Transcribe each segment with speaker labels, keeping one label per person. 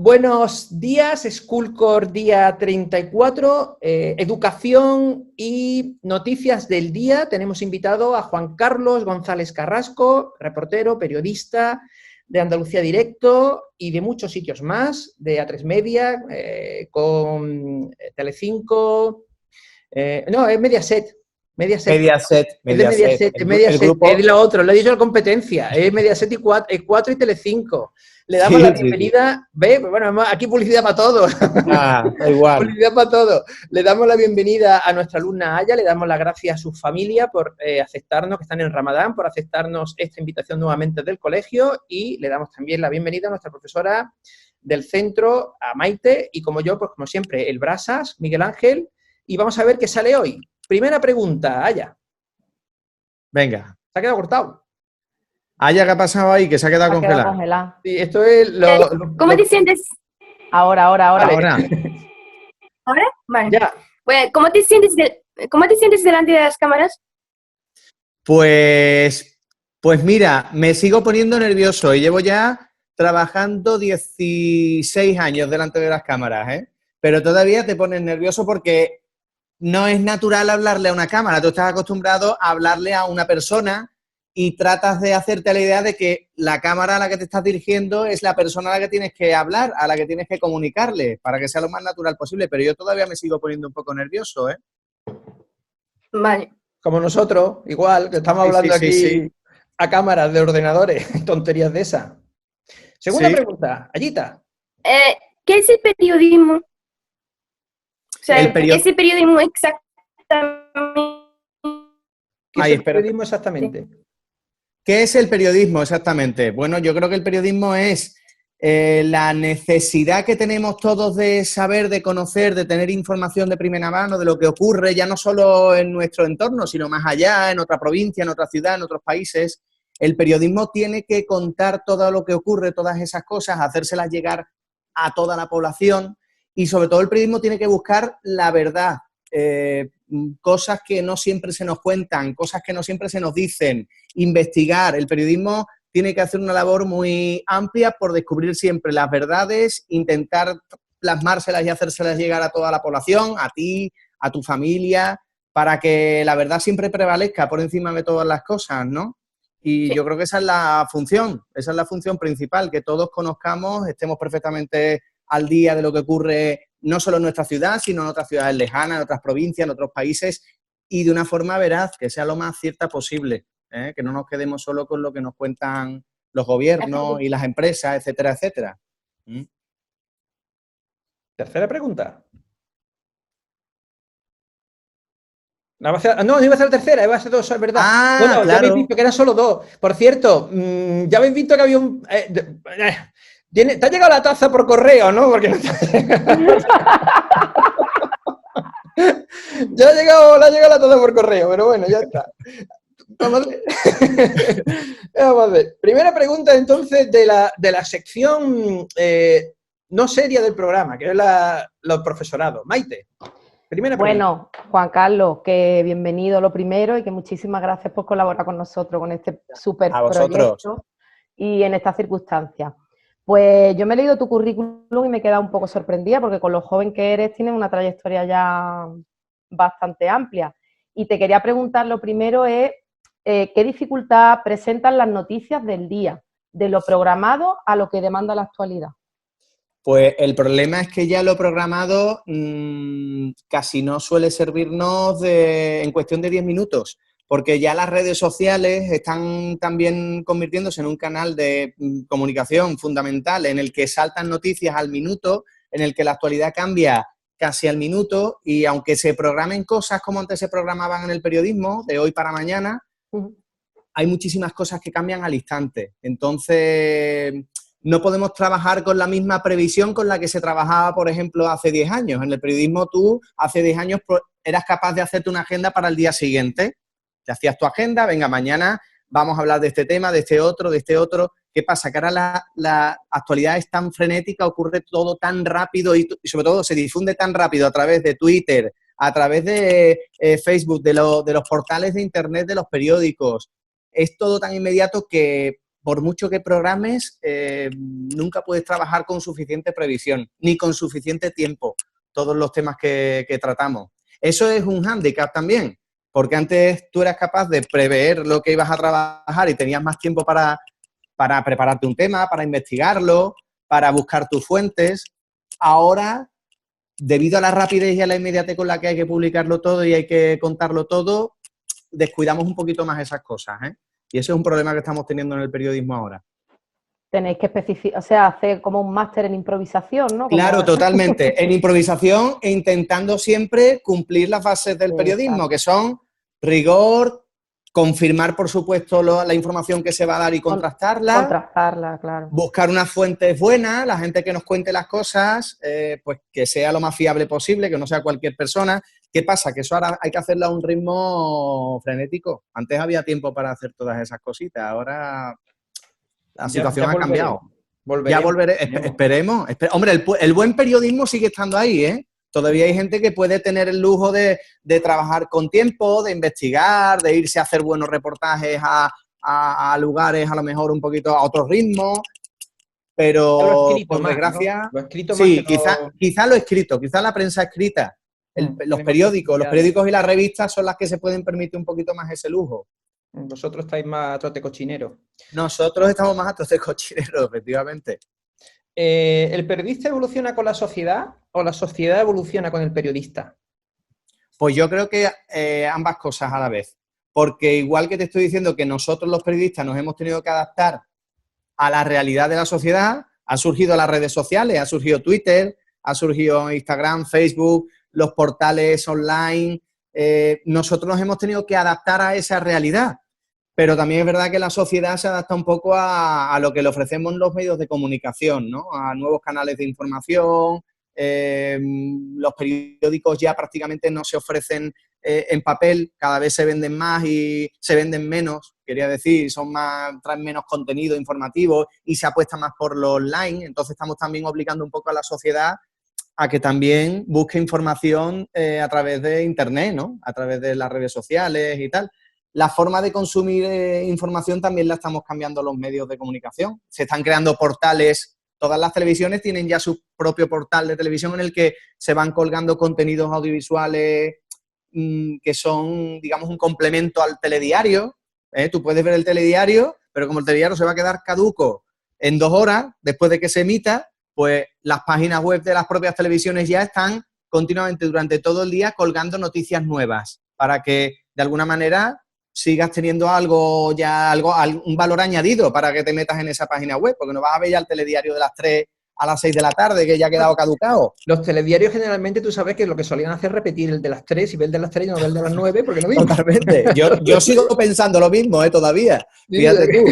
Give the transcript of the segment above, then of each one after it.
Speaker 1: Buenos días, Schoolcore día 34, educación y noticias del día. Tenemos invitado a Juan Carlos González Carrasco, reportero, periodista de Andalucía Directo y de muchos sitios más, de A3 Media, con Telecinco, no, es Mediaset. Mediaset. Es de Mediaset,
Speaker 2: El grupo...
Speaker 1: es lo otro, lo he dicho la competencia, es Mediaset y 4 y Telecinco. Le damos la bienvenida, ¿ve? Bueno, aquí publicidad para todo.
Speaker 2: Da igual.
Speaker 1: Publicidad para todo. Le damos la bienvenida a nuestra alumna Aya, le damos las gracias a su familia por aceptarnos, que están en Ramadán, por aceptarnos esta invitación nuevamente del colegio, y le damos también la bienvenida a nuestra profesora del centro, a Maite, y como yo, pues como siempre, el Brasas, Miguel Ángel, y vamos a ver qué sale hoy. Primera pregunta, Aya.
Speaker 2: Venga.
Speaker 1: Se ha quedado cortado.
Speaker 2: Aya, ¿qué ha pasado ahí? Que se ha quedado congelado.
Speaker 1: Sí, esto es
Speaker 3: ¿Cómo te sientes?
Speaker 1: Ahora.
Speaker 2: ¿Ahora?
Speaker 3: Vale.
Speaker 1: Ya.
Speaker 3: Bueno, ¿cómo te sientes delante de las cámaras?
Speaker 2: Pues mira, me sigo poniendo nervioso y llevo ya trabajando 16 años delante de las cámaras, ¿eh? Pero todavía te pones nervioso porque no es natural hablarle a una cámara. Tú estás acostumbrado a hablarle a una persona y tratas de hacerte la idea de que la cámara a la que te estás dirigiendo es la persona a la que tienes que hablar, a la que tienes que comunicarle, para que sea lo más natural posible. Pero yo todavía me sigo poniendo un poco nervioso, ¿eh?
Speaker 3: Vale.
Speaker 1: Como nosotros, igual, que estamos hablando aquí a cámaras de ordenadores, tonterías de esas. Segunda pregunta, Ayita.
Speaker 3: ¿Qué es el periodismo? O sea, ¿qué es el periodismo exactamente?
Speaker 1: ¿Qué es el periodismo exactamente?
Speaker 2: ¿Qué es el periodismo exactamente? Bueno, yo creo que el periodismo es la necesidad que tenemos todos de saber, de conocer, de tener información de primera mano de lo que ocurre ya no solo en nuestro entorno, sino más allá, en otra provincia, en otra ciudad, en otros países. El periodismo tiene que contar todo lo que ocurre, todas esas cosas, hacérselas llegar a toda la población y sobre todo el periodismo tiene que buscar la verdad. Cosas que no siempre se nos cuentan, cosas que no siempre se nos dicen, investigar. El periodismo tiene que hacer una labor muy amplia por descubrir siempre las verdades, intentar plasmárselas y hacérselas llegar a toda la población, a ti, a tu familia, para que la verdad siempre prevalezca por encima de todas las cosas, ¿no? Y yo creo que esa es la función principal, que todos conozcamos, estemos perfectamente al día de lo que ocurre no solo en nuestra ciudad, sino en otras ciudades lejanas, en otras provincias, en otros países, y de una forma veraz, que sea lo más cierta posible, ¿eh? Que no nos quedemos solo con lo que nos cuentan los gobiernos y las empresas, etcétera, etcétera.
Speaker 1: Tercera pregunta. No, no iba a ser la tercera, iba a ser dos, es verdad. Bueno, claro. Ya habéis visto que eran solo dos. Por cierto, ya habéis visto que había un... te ha llegado la taza por correo, ¿no? Porque no le ha llegado la taza por correo, pero bueno, ya está. Vamos a ver. Primera pregunta, entonces, de la sección no seria del programa, que es los profesorados. Maite, primera pregunta.
Speaker 4: Bueno, Juan Carlos, que bienvenido lo primero y que muchísimas gracias por colaborar con nosotros, con este súper proyecto y en estas circunstancias. Pues yo me he leído tu currículum y me he quedado un poco sorprendida porque con lo joven que eres tienes una trayectoria ya bastante amplia. Y te quería preguntar, lo primero es, ¿qué dificultad presentan las noticias del día, de lo programado a lo que demanda la actualidad?
Speaker 2: Pues el problema es que ya lo programado casi no suele servirnos en cuestión de 10 minutos. Porque ya las redes sociales están también convirtiéndose en un canal de comunicación fundamental en el que saltan noticias al minuto, en el que la actualidad cambia casi al minuto y aunque se programen cosas como antes se programaban en el periodismo, de hoy para mañana, hay muchísimas cosas que cambian al instante. Entonces, no podemos trabajar con la misma previsión con la que se trabajaba, por ejemplo, hace 10 años. En el periodismo tú, hace 10 años, eras capaz de hacerte una agenda para el día siguiente. Te hacías tu agenda, venga, mañana vamos a hablar de este tema, de este otro, de este otro. ¿Qué pasa? Que ahora la actualidad es tan frenética, ocurre todo tan rápido y sobre todo se difunde tan rápido a través de Twitter, a través de Facebook, de los portales de Internet, de los periódicos. Es todo tan inmediato que por mucho que programes, nunca puedes trabajar con suficiente previsión, ni con suficiente tiempo, todos los temas que tratamos. Eso es un hándicap también, porque antes tú eras capaz de prever lo que ibas a trabajar y tenías más tiempo para prepararte un tema, para investigarlo, para buscar tus fuentes. Ahora, debido a la rapidez y a la inmediatez con la que hay que publicarlo todo y hay que contarlo todo, descuidamos un poquito más esas cosas, ¿eh? Y ese es un problema que estamos teniendo en el periodismo ahora.
Speaker 4: Tenéis que especificar, o sea, hacer como un máster en improvisación, ¿no?
Speaker 2: Claro, totalmente. En improvisación e intentando siempre cumplir las bases del periodismo,
Speaker 4: exacto,
Speaker 2: que son rigor, confirmar, por supuesto, la información que se va a dar y contrastarla.
Speaker 4: Contrastarla, claro.
Speaker 2: Buscar unas fuentes buenas, la gente que nos cuente las cosas, pues que sea lo más fiable posible, que no sea cualquier persona. ¿Qué pasa? Que eso ahora hay que hacerlo a un ritmo frenético. Antes había tiempo para hacer todas esas cositas, ahora la situación ha cambiado. Ya volveré, esperemos. Hombre, el buen periodismo sigue estando ahí, ¿eh? Todavía hay gente que puede tener el lujo de trabajar con tiempo, de investigar, de irse a hacer buenos reportajes a lugares a lo mejor un poquito a otro ritmo, pero por desgracia,
Speaker 1: ¿no? Lo escrito
Speaker 2: sí,
Speaker 1: más
Speaker 2: quizá lo escrito, quizá la prensa escrita, los periódicos y las revistas son las que se pueden permitir un poquito más ese lujo.
Speaker 1: Vosotros estáis más a trote cochinero.
Speaker 2: Nosotros estamos más a trote cochinero, efectivamente.
Speaker 1: ¿El periodista evoluciona con la sociedad o la sociedad evoluciona con el periodista?
Speaker 2: Pues yo creo que ambas cosas a la vez. Porque igual que te estoy diciendo que nosotros los periodistas nos hemos tenido que adaptar a la realidad de la sociedad, han surgido las redes sociales, ha surgido Twitter, ha surgido Instagram, Facebook, los portales online. Nosotros nos hemos tenido que adaptar a esa realidad. Pero también es verdad que la sociedad se adapta un poco a lo que le ofrecemos los medios de comunicación, ¿no? A nuevos canales de información. Los periódicos ya prácticamente no se ofrecen en papel, cada vez se venden más y se venden menos, quería decir, traen menos contenido informativo y se apuesta más por lo online. Entonces estamos también obligando un poco a la sociedad a que también busque información a través de Internet, ¿no? A través de las redes sociales y tal. La forma de consumir información también la estamos cambiando los medios de comunicación. Se están creando portales. Todas las televisiones tienen ya su propio portal de televisión en el que se van colgando contenidos audiovisuales que son, digamos, un complemento al telediario. Tú puedes ver el telediario, pero como el telediario se va a quedar caduco en 2 horas después de que se emita, pues las páginas web de las propias televisiones ya están continuamente durante todo el día colgando noticias nuevas para que, de alguna manera, sigas teniendo un valor añadido para que te metas en esa página web, porque no vas a ver ya el telediario de las 3 a las 6 de la tarde, que ya ha quedado caducado.
Speaker 1: Los telediarios generalmente tú sabes que lo que solían hacer es repetir el de las 3 y ver el de las 3 y no ver el de las 9, porque no mismo.
Speaker 2: Totalmente. Yo sigo pensando lo mismo, todavía. Fíjate tú.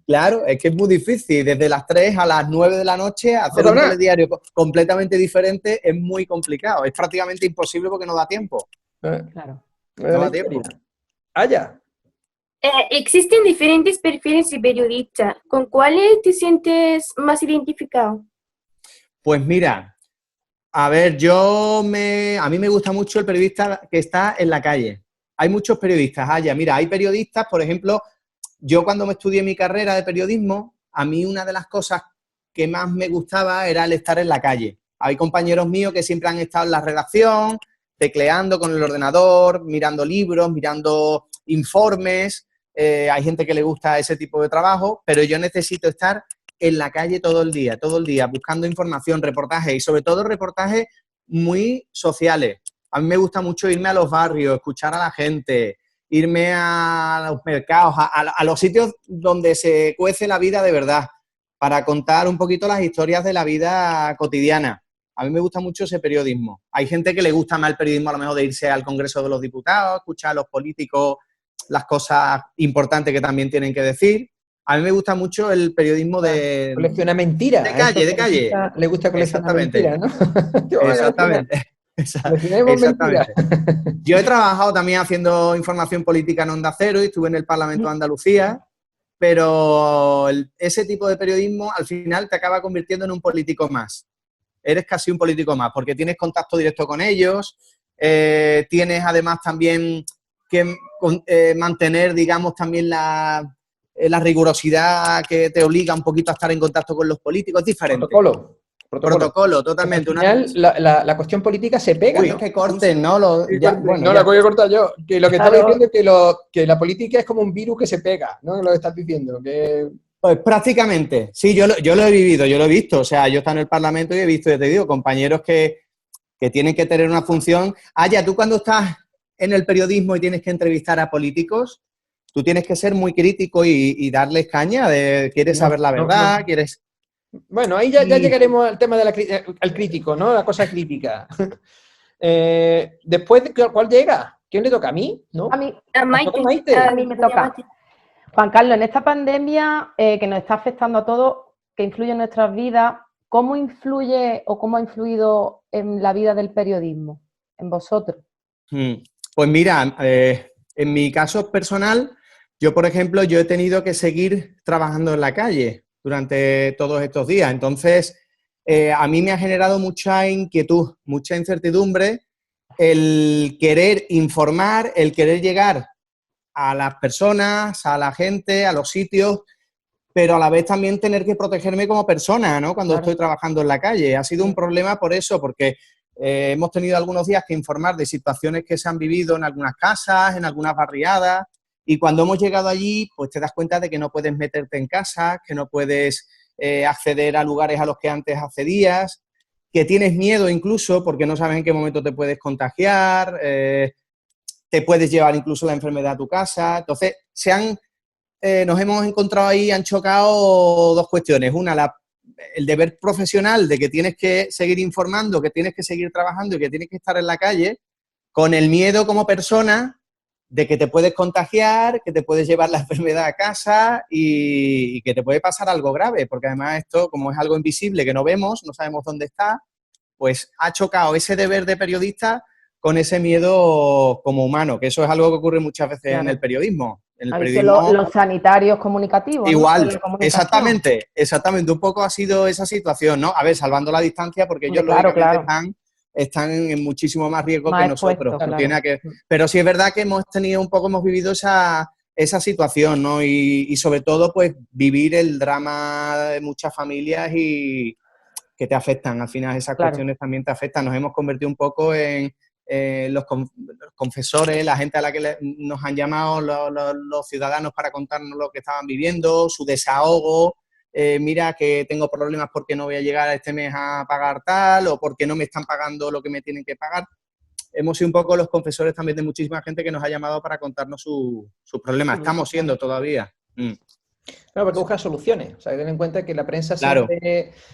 Speaker 2: Claro, es que es muy difícil. Desde las 3 a las 9 de la noche hacer un telediario completamente diferente es muy complicado. Es prácticamente imposible porque no da tiempo.
Speaker 4: Claro.
Speaker 2: No da tiempo.
Speaker 1: Allá.
Speaker 3: Existen diferentes perfiles de periodista. ¿Con cuáles te sientes más identificado?
Speaker 2: Pues mira, a ver, a mí me gusta mucho el periodista que está en la calle. Hay muchos periodistas, mira, hay periodistas, por ejemplo, yo cuando me estudié mi carrera de periodismo, a mí una de las cosas que más me gustaba era el estar en la calle. Hay compañeros míos que siempre han estado en la redacción, tecleando con el ordenador, mirando libros, mirando informes. Hay gente que le gusta ese tipo de trabajo, pero yo necesito estar en la calle todo el día, buscando información, reportajes y sobre todo reportajes muy sociales. A mí me gusta mucho irme a los barrios, escuchar a la gente, irme a los mercados, a los sitios donde se cuece la vida de verdad, para contar un poquito las historias de la vida cotidiana. A mí me gusta mucho ese periodismo. Hay gente que le gusta más el periodismo a lo mejor de irse al Congreso de los Diputados, escuchar a los políticos las cosas importantes que también tienen que decir. A mí me gusta mucho el periodismo de...
Speaker 1: Colecciona mentiras.
Speaker 2: De calle.
Speaker 1: Le gusta coleccionar mentiras, ¿no?
Speaker 2: Exactamente. Exactamente. Yo he trabajado también haciendo información política en Onda Cero y estuve en el Parlamento de Andalucía, pero ese tipo de periodismo al final te acaba convirtiendo en un político más. Eres casi un político más, porque tienes contacto directo con ellos, tienes además también que mantener, digamos, también la rigurosidad que te obliga un poquito a estar en contacto con los políticos, es diferente. Protocolo, totalmente.
Speaker 1: Al final, la cuestión política se pega,
Speaker 2: Uy,
Speaker 1: ¿no?
Speaker 2: que corten, ¿no?
Speaker 1: No la voy a cortar yo. Que lo que estaba diciendo es que la política es como un virus que se pega, ¿no? Lo que estás diciendo.
Speaker 2: Pues prácticamente. Sí, yo lo he vivido, yo lo he visto. O sea, yo he estado en el Parlamento y he visto, ya te digo, compañeros que tienen que tener una función. Ya tú cuando estás en el periodismo y tienes que entrevistar a políticos, tú tienes que ser muy crítico y darles caña. ¿Quieres saber la verdad? ¿Quieres...?
Speaker 1: Bueno, ahí ya llegaremos al tema al crítico, ¿no? La cosa crítica. Después, ¿cuál llega? ¿Quién le toca? ¿A mí? ¿No?
Speaker 3: A mí, a Maite.
Speaker 4: A mí me toca. Juan Carlos, en esta pandemia que nos está afectando a todos, que influye en nuestras vidas, ¿cómo influye o cómo ha influido en la vida del periodismo, en vosotros?
Speaker 2: Pues mira, en mi caso personal, yo, por ejemplo, yo he tenido que seguir trabajando en la calle durante todos estos días. Entonces, a mí me ha generado mucha inquietud, mucha incertidumbre el querer informar, el querer llegar a las personas, a la gente, a los sitios, pero a la vez también tener que protegerme como persona, ¿no? Cuando estoy trabajando en la calle. Ha sido un problema por eso, porque hemos tenido algunos días que informar de situaciones que se han vivido en algunas casas, en algunas barriadas, y cuando hemos llegado allí, pues te das cuenta de que no puedes meterte en casa, que no puedes acceder a lugares a los que antes accedías, que tienes miedo incluso porque no sabes en qué momento te puedes contagiar, te puedes llevar incluso la enfermedad a tu casa. Entonces, nos hemos encontrado ahí, han chocado dos cuestiones. Una, el deber profesional de que tienes que seguir informando, que tienes que seguir trabajando y que tienes que estar en la calle, con el miedo como persona de que te puedes contagiar, que te puedes llevar la enfermedad a casa y que te puede pasar algo grave, porque además esto, como es algo invisible que no vemos, no sabemos dónde está, pues ha chocado ese deber de periodista con ese miedo como humano, que eso es algo que ocurre muchas veces en el periodismo. En el periodismo,
Speaker 4: los sanitarios comunicativos.
Speaker 2: Igual, ¿no? Exactamente. Un poco ha sido esa situación, ¿no? A ver, salvando la distancia, porque ellos lógicamente están en muchísimo más riesgo que nosotros. No tiene nada que... Pero sí es verdad que hemos vivido esa situación, ¿no? Y sobre todo, pues, vivir el drama de muchas familias y que te afectan. Al final esas cuestiones también te afectan. Nos hemos convertido un poco en los confesores, la gente a la que nos han llamado los ciudadanos para contarnos lo que estaban viviendo, su desahogo. Mira que tengo problemas porque no voy a llegar este mes a pagar tal o porque no me están pagando lo que me tienen que pagar. Hemos sido un poco los confesores también de muchísima gente que nos ha llamado para contarnos sus problemas. Estamos siendo todavía.
Speaker 1: Claro, porque busca soluciones. O sea, ten en cuenta que la prensa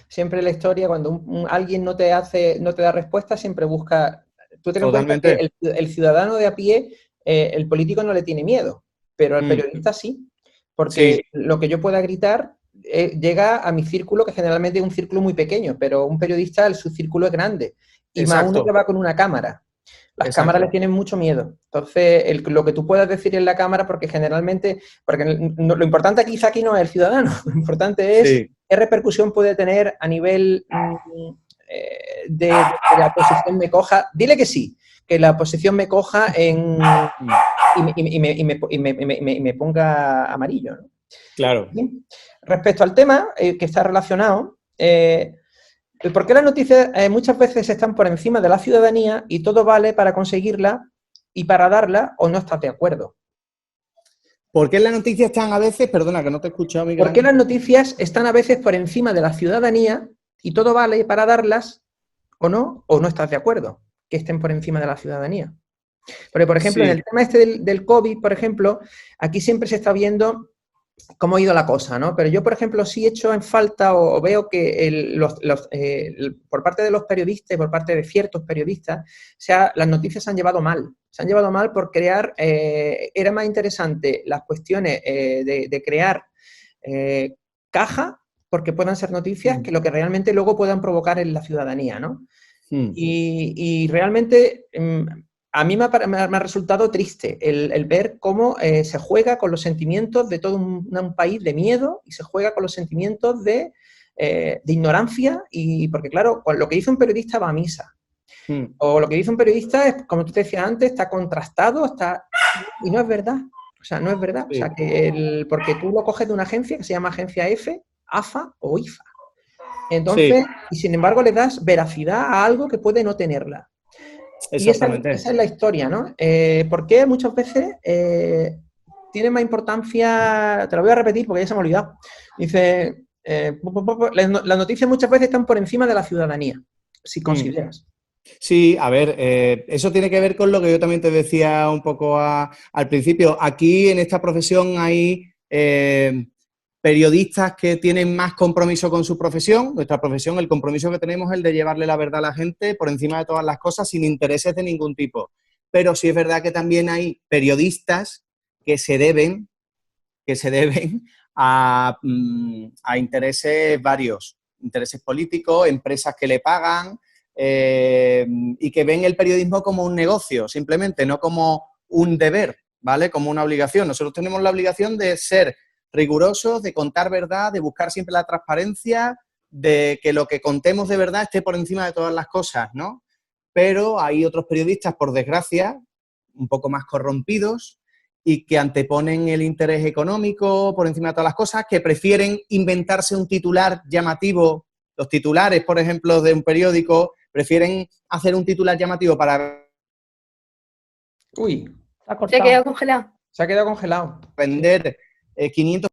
Speaker 1: siempre la historia, cuando alguien no te da respuesta, siempre busca... Tú ten en cuenta que el ciudadano de a pie, el político no le tiene miedo, pero al periodista sí. Porque lo que yo pueda gritar llega a mi círculo, que generalmente es un círculo muy pequeño, pero un periodista, su círculo es grande. Y más uno que va con una cámara. Las cámaras les tienen mucho miedo. Entonces, lo que tú puedas decir en la cámara, porque generalmente, lo importante aquí no es el ciudadano, lo importante es qué repercusión puede tener a nivel de la oposición me coja. Dile que sí, que la oposición me coja y me ponga amarillo, ¿no?
Speaker 2: Claro.
Speaker 1: ¿Sí? Respecto al tema que está relacionado, ¿por qué las noticias muchas veces están por encima de la ciudadanía y todo vale para conseguirla y para darla o no estás de acuerdo?
Speaker 2: ¿Por qué las noticias están a veces, perdona que no te he escuchado, Miguel?
Speaker 1: ¿Por qué las noticias están a veces por encima de la ciudadanía y todo vale para darlas o no estás de acuerdo que estén por encima de la ciudadanía? Porque, por ejemplo, en el tema este del COVID, por ejemplo, aquí siempre se está viendo cómo ha ido la cosa, ¿no? Pero yo, por ejemplo, sí echo en falta o veo que por parte de los periodistas, por parte de ciertos periodistas, las noticias se han llevado mal. Se han llevado mal por crear... era más interesante las cuestiones de crear caja, porque puedan ser noticias, que lo que realmente luego puedan provocar en la ciudadanía, ¿no? Y realmente... a mí me ha resultado triste el ver cómo se juega con los sentimientos de todo un país de miedo y se juega con los sentimientos de ignorancia y porque, claro, lo que dice un periodista va a misa. O lo que dice un periodista es, como tú te decías antes, está contrastado, y no es verdad. O sea, no es verdad.
Speaker 2: Sí.
Speaker 1: O sea, porque tú lo coges de una agencia que se llama Agencia F, AFA o IFA. Entonces,
Speaker 2: Sí.
Speaker 1: y sin embargo le das veracidad a algo que puede no tenerla. Y esa es la historia, ¿no? Porque muchas veces tiene más importancia, te lo voy a repetir porque ya se me ha olvidado. Dice, las noticias muchas veces están por encima de la ciudadanía, si consideras.
Speaker 2: Sí, a ver, eso tiene que ver con lo que yo también te decía un poco al principio. Aquí en esta profesión hay periodistas que tienen más compromiso con su profesión. Nuestra profesión, el compromiso que tenemos es el de llevarle la verdad a la gente por encima de todas las cosas, sin intereses de ningún tipo. Pero sí es verdad que también hay periodistas que se deben a intereses varios, intereses políticos, empresas que le pagan y que ven el periodismo como un negocio, simplemente, no como un deber, ¿vale? Como una obligación. Nosotros tenemos la obligación de ser rigurosos, de contar verdad, de buscar siempre la transparencia, de que lo que contemos de verdad esté por encima de todas las cosas, ¿no? Pero hay otros periodistas, por desgracia, un poco más corrompidos y que anteponen el interés económico por encima de todas las cosas, que prefieren inventarse un titular llamativo. Los titulares, por ejemplo, de un periódico, prefieren hacer un titular llamativo para...
Speaker 1: Uy,
Speaker 3: se ha quedado congelado.
Speaker 1: Se ha quedado congelado.
Speaker 2: Vender 500...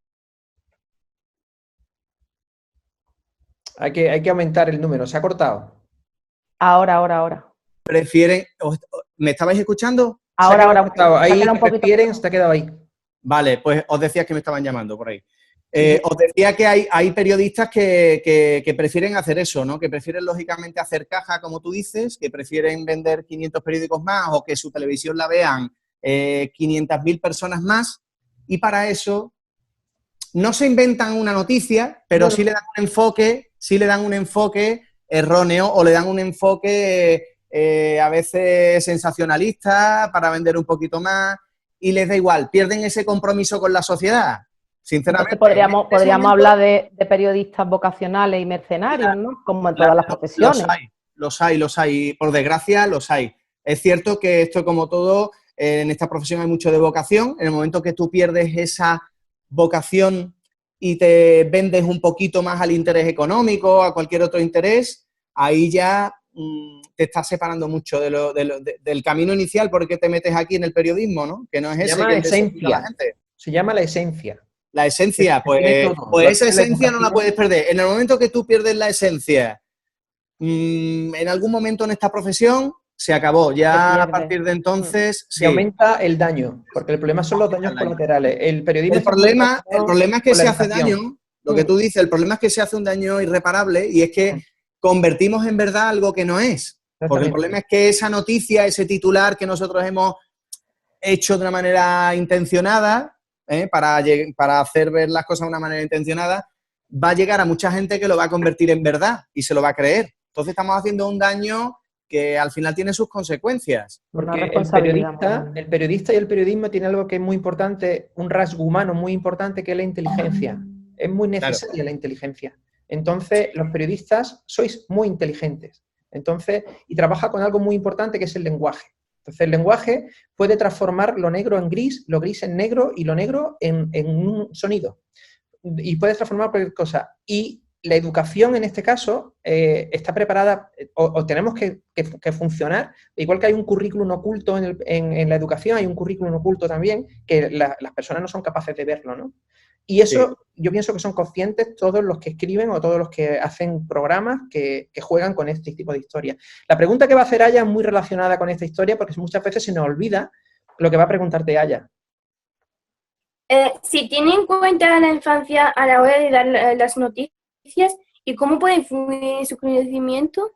Speaker 1: Hay que aumentar el número, se ha cortado.
Speaker 4: Ahora.
Speaker 2: Prefieren... ¿Me estabais escuchando?
Speaker 1: Ahora. Ahí,
Speaker 4: prefieren,
Speaker 1: se ha quedado ahí.
Speaker 2: Vale, pues os decía que me estaban llamando por ahí. Os decía que hay periodistas que prefieren hacer eso, ¿no? Que prefieren, lógicamente, hacer caja, como tú dices, que prefieren vender 500 periódicos más o que su televisión la vean 500.000 personas más, y para eso no se inventan una noticia, pero sí le dan un enfoque erróneo o le dan un enfoque a veces sensacionalista para vender un poquito más y les da igual, pierden ese compromiso con la sociedad, sinceramente.
Speaker 4: Entonces podríamos hablar de periodistas vocacionales y mercenarios, ¿no? Como en todas las profesiones.
Speaker 2: Los hay, por desgracia los hay. Es cierto que esto, como todo, en esta profesión hay mucho de vocación. En el momento que tú pierdes esa vocación y te vendes un poquito más al interés económico, a cualquier otro interés, ahí ya te estás separando mucho del camino inicial porque te metes aquí en el periodismo, ¿no? Que no es ese.
Speaker 1: Se llama la esencia.
Speaker 2: La esencia, pues esa esencia no la puedes perder. En el momento que tú pierdes la esencia, en algún momento en esta profesión, se acabó. Ya a partir de entonces...
Speaker 1: Se aumenta el daño, porque el problema son los daños colaterales. El periodismo...
Speaker 2: El problema es que se hace daño, lo que tú dices, el problema es que se hace un daño irreparable y es que convertimos en verdad algo que no es. Porque el problema es que esa noticia, ese titular que nosotros hemos hecho de una manera intencionada, para hacer ver las cosas de una manera intencionada, va a llegar a mucha gente que lo va a convertir en verdad y se lo va a creer. Entonces estamos haciendo un daño que al final tiene sus consecuencias.
Speaker 1: Porque el periodista y el periodismo tiene algo que es muy importante, un rasgo humano muy importante, que es la inteligencia. Es muy necesaria la inteligencia. Entonces, los periodistas sois muy inteligentes. Entonces, y trabaja con algo muy importante que es el lenguaje. Entonces, el lenguaje puede transformar lo negro en gris, lo gris en negro y lo negro en un sonido. Y puede transformar cualquier cosa. Y la educación, en este caso, está preparada, o tenemos que funcionar, igual que hay un currículum oculto en la educación, hay un currículum oculto también, que las personas no son capaces de verlo, ¿no? Y eso yo pienso que son conscientes todos los que escriben o todos los que hacen programas que juegan con este tipo de historias. La pregunta que va a hacer Aya es muy relacionada con esta historia porque muchas veces se nos olvida lo que va a preguntarte Aya.
Speaker 3: Si tiene en cuenta la infancia a la hora de dar las noticias, ¿y cómo puede influir en su conocimiento?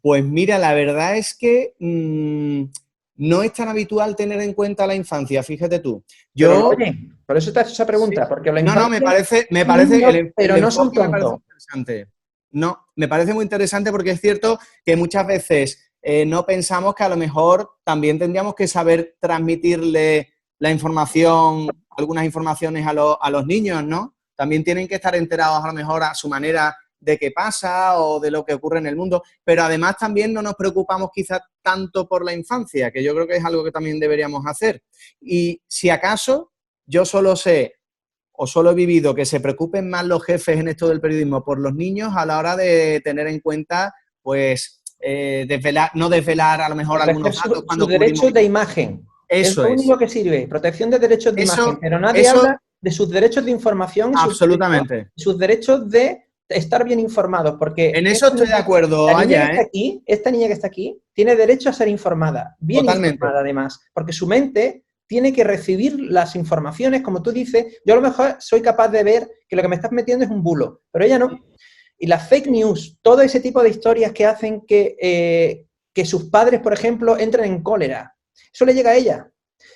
Speaker 2: Pues mira, la verdad es que no es tan habitual tener en cuenta la infancia, fíjate tú.
Speaker 1: Pero, oye, por eso te haces esa pregunta, porque la infancia...
Speaker 2: No, me parece
Speaker 1: pero no son tontos.
Speaker 2: No, me parece muy interesante porque es cierto que muchas veces no pensamos que a lo mejor también tendríamos que saber transmitirle la información, algunas informaciones a los niños, ¿no? También tienen que estar enterados a lo mejor a su manera de qué pasa o de lo que ocurre en el mundo, pero además también no nos preocupamos quizás tanto por la infancia, que yo creo que es algo que también deberíamos hacer. Y si acaso yo solo sé o solo he vivido que se preocupen más los jefes en esto del periodismo por los niños a la hora de tener en cuenta, pues, no desvelar a lo mejor algunos datos cuando
Speaker 1: sus derechos de imagen.
Speaker 2: Eso
Speaker 1: es lo único que sirve, protección de derechos de imagen, pero nadie habla de sus derechos de información y
Speaker 2: absolutamente.
Speaker 1: sus derechos de estar bien informados, porque
Speaker 2: en eso estoy de acuerdo.
Speaker 1: Esta niña que está aquí tiene derecho a ser informada, bien
Speaker 2: Totalmente.
Speaker 1: informada además, porque su mente tiene que recibir las informaciones, como tú dices. Yo a lo mejor soy capaz de ver que lo que me estás metiendo es un bulo, pero ella no. Y las fake news, todo ese tipo de historias que hacen que sus padres, por ejemplo, entren en cólera, eso le llega a ella.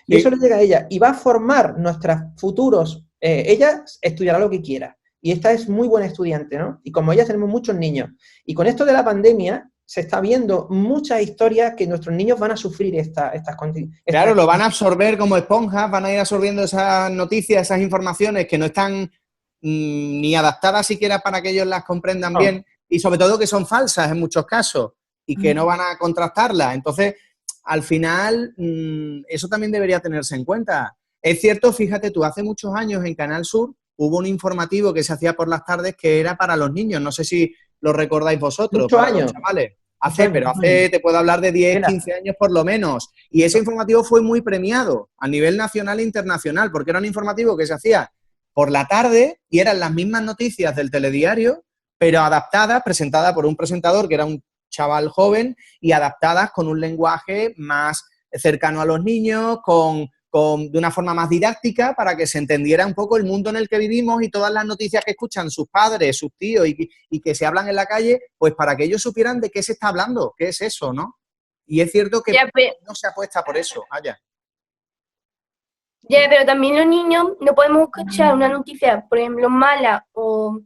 Speaker 1: Y sí, eso le llega a ella. Y va a formar nuestros futuros. Ella estudiará lo que quiera. Y esta es muy buena estudiante, ¿no? Y como ella tenemos muchos niños. Y con esto de la pandemia se está viendo muchas historias que nuestros niños van a sufrir estas condiciones.
Speaker 2: Claro, lo van a absorber como esponjas, van a ir absorbiendo esas noticias, esas informaciones que no están ni adaptadas siquiera para que ellos las comprendan bien, y sobre todo que son falsas en muchos casos y que no van a contrastarlas. Entonces, al final, eso también debería tenerse en cuenta. Es cierto, fíjate tú, hace muchos años en Canal Sur hubo un informativo que se hacía por las tardes que era para los niños. No sé si lo recordáis vosotros.
Speaker 1: Muchos años.
Speaker 2: Chavales. Te puedo hablar de 10, 15 años por lo menos. Y ese informativo fue muy premiado a nivel nacional e internacional, porque era un informativo que se hacía por la tarde y eran las mismas noticias del telediario, pero adaptadas, presentadas por un presentador que era un chaval joven y adaptadas con un lenguaje más cercano a los niños, de una forma más didáctica para que se entendiera un poco el mundo en el que vivimos y todas las noticias que escuchan sus padres, sus tíos y que se hablan en la calle, pues para que ellos supieran de qué se está hablando, qué es eso, ¿no? Y es cierto que no se apuesta por eso.
Speaker 3: Ya, pero también los niños no podemos escuchar una noticia, por ejemplo, mala o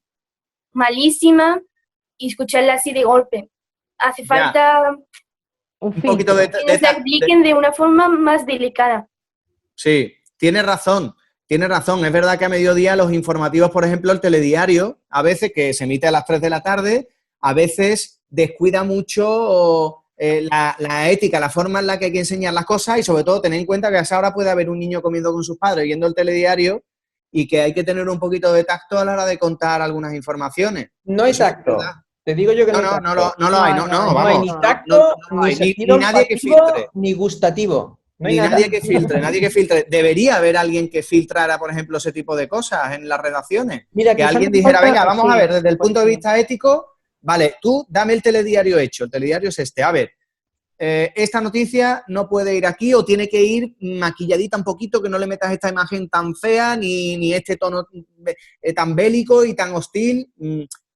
Speaker 3: malísima y escucharla así de golpe. Hace falta
Speaker 2: un poquito de
Speaker 3: que nos la expliquen de una forma más delicada.
Speaker 2: Sí, tienes razón. Es verdad que a mediodía los informativos, por ejemplo, el telediario, a veces que se emite a las 3 de la tarde, a veces descuida mucho la ética, la forma en la que hay que enseñar las cosas y sobre todo tener en cuenta que a esa hora puede haber un niño comiendo con sus padres viendo el telediario y que hay que tener un poquito de tacto a la hora de contar algunas informaciones.
Speaker 1: No hay tacto. Te digo yo que
Speaker 2: no lo hay. No hay ni
Speaker 1: tacto, ni nadie que filtre. Ni gustativo.
Speaker 2: Nadie que filtre. Debería haber alguien que filtrara, por ejemplo, ese tipo de cosas en las redacciones. Mira, que alguien dijera, venga, vamos a ver, desde el punto de vista ético, vale, tú dame el telediario hecho, el telediario es este. A ver, esta noticia no puede ir aquí o tiene que ir maquilladita un poquito, que no le metas esta imagen tan fea ni este tono tan bélico y tan hostil.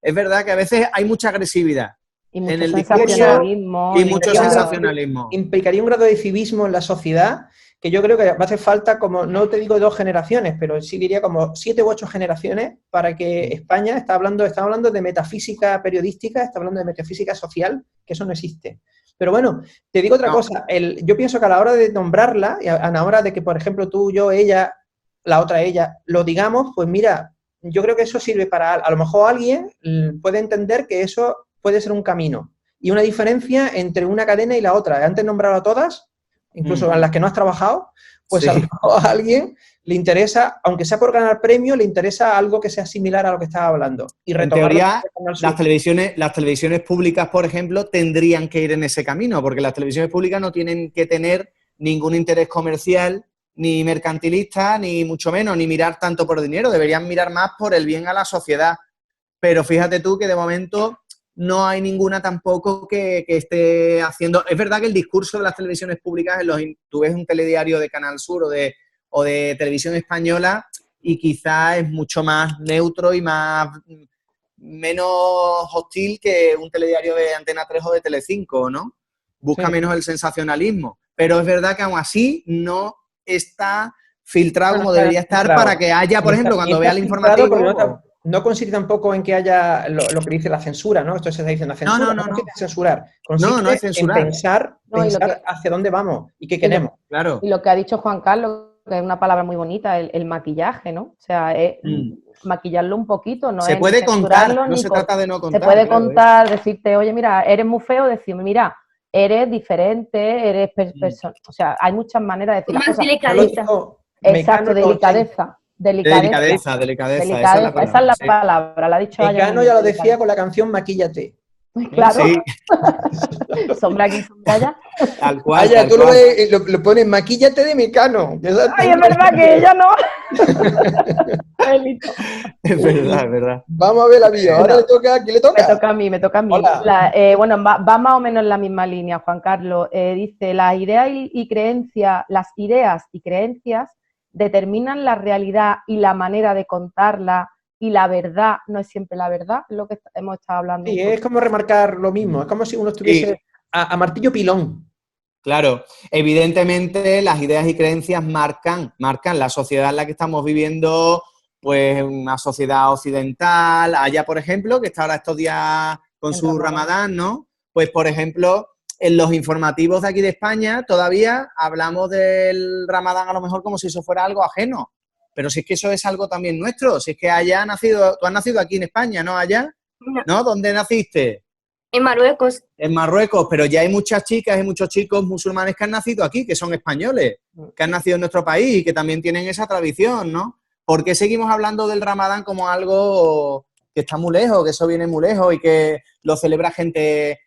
Speaker 2: Es verdad que a veces hay mucha agresividad.
Speaker 4: Y mucho sensacionalismo.
Speaker 2: Y mucho sensacionalismo.
Speaker 1: Implicaría un grado de civismo en la sociedad que yo creo que va a hacer falta, como no te digo 2 generaciones, pero sí diría como 7 u 8 generaciones para que España está hablando de metafísica periodística, está hablando de metafísica social, que eso no existe. Pero bueno, te digo otra cosa. Yo pienso que a la hora de nombrarla, a la hora de que, por ejemplo, tú, yo, ella, la otra ella, lo digamos, pues mira, yo creo que eso sirve para, a lo mejor alguien puede entender que eso puede ser un camino y una diferencia entre una cadena y la otra. Antes nombrado a todas, incluso a las que no has trabajado, pues sí. A lo mejor a alguien le interesa, aunque sea por ganar premio, le interesa algo que sea similar a lo que estaba hablando. Y
Speaker 2: en teoría, las televisiones públicas, por ejemplo, tendrían que ir en ese camino, porque las televisiones públicas no tienen que tener ningún interés comercial, ni mercantilista, ni mucho menos, ni mirar tanto por dinero. Deberían mirar más por el bien a la sociedad. Pero fíjate tú que de momento no hay ninguna tampoco que esté haciendo... Es verdad que el discurso de las televisiones públicas, tú ves un telediario de Canal Sur o de Televisión Española y quizás es mucho más neutro y menos hostil que un telediario de Antena 3 o de Telecinco, ¿no? Busca menos el sensacionalismo. Pero es verdad que aún así no está filtrado como debería estar para que haya, por ejemplo, cuando vea el informativo...
Speaker 1: No consiste tampoco en que haya lo que dice la censura, ¿no? Esto se está diciendo censura. No consiste en censurar. Consiste
Speaker 2: no es censurar.
Speaker 1: En pensar hacia dónde vamos y qué queremos.
Speaker 2: Claro.
Speaker 4: Y lo que ha dicho Juan Carlos, que es una palabra muy bonita, el maquillaje, ¿no? O sea, es maquillarlo un poquito, no
Speaker 2: Se
Speaker 4: es
Speaker 2: puede
Speaker 4: ni
Speaker 2: contar,
Speaker 4: censurarlo,
Speaker 2: no
Speaker 4: ni
Speaker 2: se trata de no contar.
Speaker 4: se puede
Speaker 2: claro,
Speaker 4: contar, decirte, oye, mira, eres muy feo, decirme, mira, eres diferente, eres persona. O sea, hay muchas maneras de decir las
Speaker 3: Más
Speaker 4: cosas.
Speaker 1: Yo lo
Speaker 3: delicadeza.
Speaker 1: digo
Speaker 4: Exacto,
Speaker 1: Mecano en los 80.
Speaker 4: delicadeza, delicadeza,
Speaker 2: Delicadeza, esa es la
Speaker 4: delicadeza, esa es
Speaker 2: palabra,
Speaker 4: la
Speaker 2: sí.
Speaker 4: palabra, la ha dicho ella muy
Speaker 1: Mecano
Speaker 4: bien,
Speaker 1: ya lo decía
Speaker 4: delicadeza.
Speaker 1: con la canción Maquíllate.
Speaker 4: Claro,
Speaker 2: Sí,
Speaker 4: sombra aquí, sombra allá.
Speaker 2: tal cual,
Speaker 1: Vaya,
Speaker 2: tal
Speaker 1: tú
Speaker 2: cual.
Speaker 1: lo pones Maquíllate de Mecano. Que esa
Speaker 4: Ay,
Speaker 1: tiene
Speaker 4: es verdad que ella no. Pelito.
Speaker 2: Es verdad, es verdad.
Speaker 1: Vamos a ver la bio. Ahora
Speaker 4: Bueno,
Speaker 1: le toca, ¿a quién le
Speaker 4: me
Speaker 1: toca?
Speaker 4: toca a mí, me toca a mí.
Speaker 1: Hola.
Speaker 4: Bueno, va más o menos en la misma línea, Juan Carlos. Dice, las ideas y creencias, las ideas y creencias determinan la realidad y la manera de contarla, y la verdad no es siempre la verdad, es lo que hemos estado hablando un
Speaker 1: Sí,
Speaker 4: poco.
Speaker 1: es como remarcar lo mismo. Es como si uno
Speaker 2: Sí,
Speaker 1: estuviese a martillo pilón.
Speaker 2: claro. Evidentemente las ideas y creencias marcan la sociedad en la que estamos viviendo, pues una sociedad occidental. Allá, por ejemplo, que está ahora estos días con
Speaker 4: En
Speaker 2: su
Speaker 4: Ramadán.
Speaker 2: Ramadán, ¿no? Pues, por ejemplo, en los informativos de aquí de España todavía hablamos del Ramadán a lo mejor como si eso fuera algo ajeno. Pero si es que eso es algo también nuestro, si es que allá nacido, tú has nacido aquí en España, ¿no? Allá,
Speaker 3: No,
Speaker 2: ¿no? ¿Dónde naciste?
Speaker 3: en Marruecos.
Speaker 2: En Marruecos, pero ya hay muchas chicas y muchos chicos musulmanes que han nacido aquí, que son españoles, que han nacido en nuestro país y que también tienen esa tradición, ¿no? ¿Por qué seguimos hablando del Ramadán como algo que está muy lejos, que eso viene muy lejos y que lo celebra gente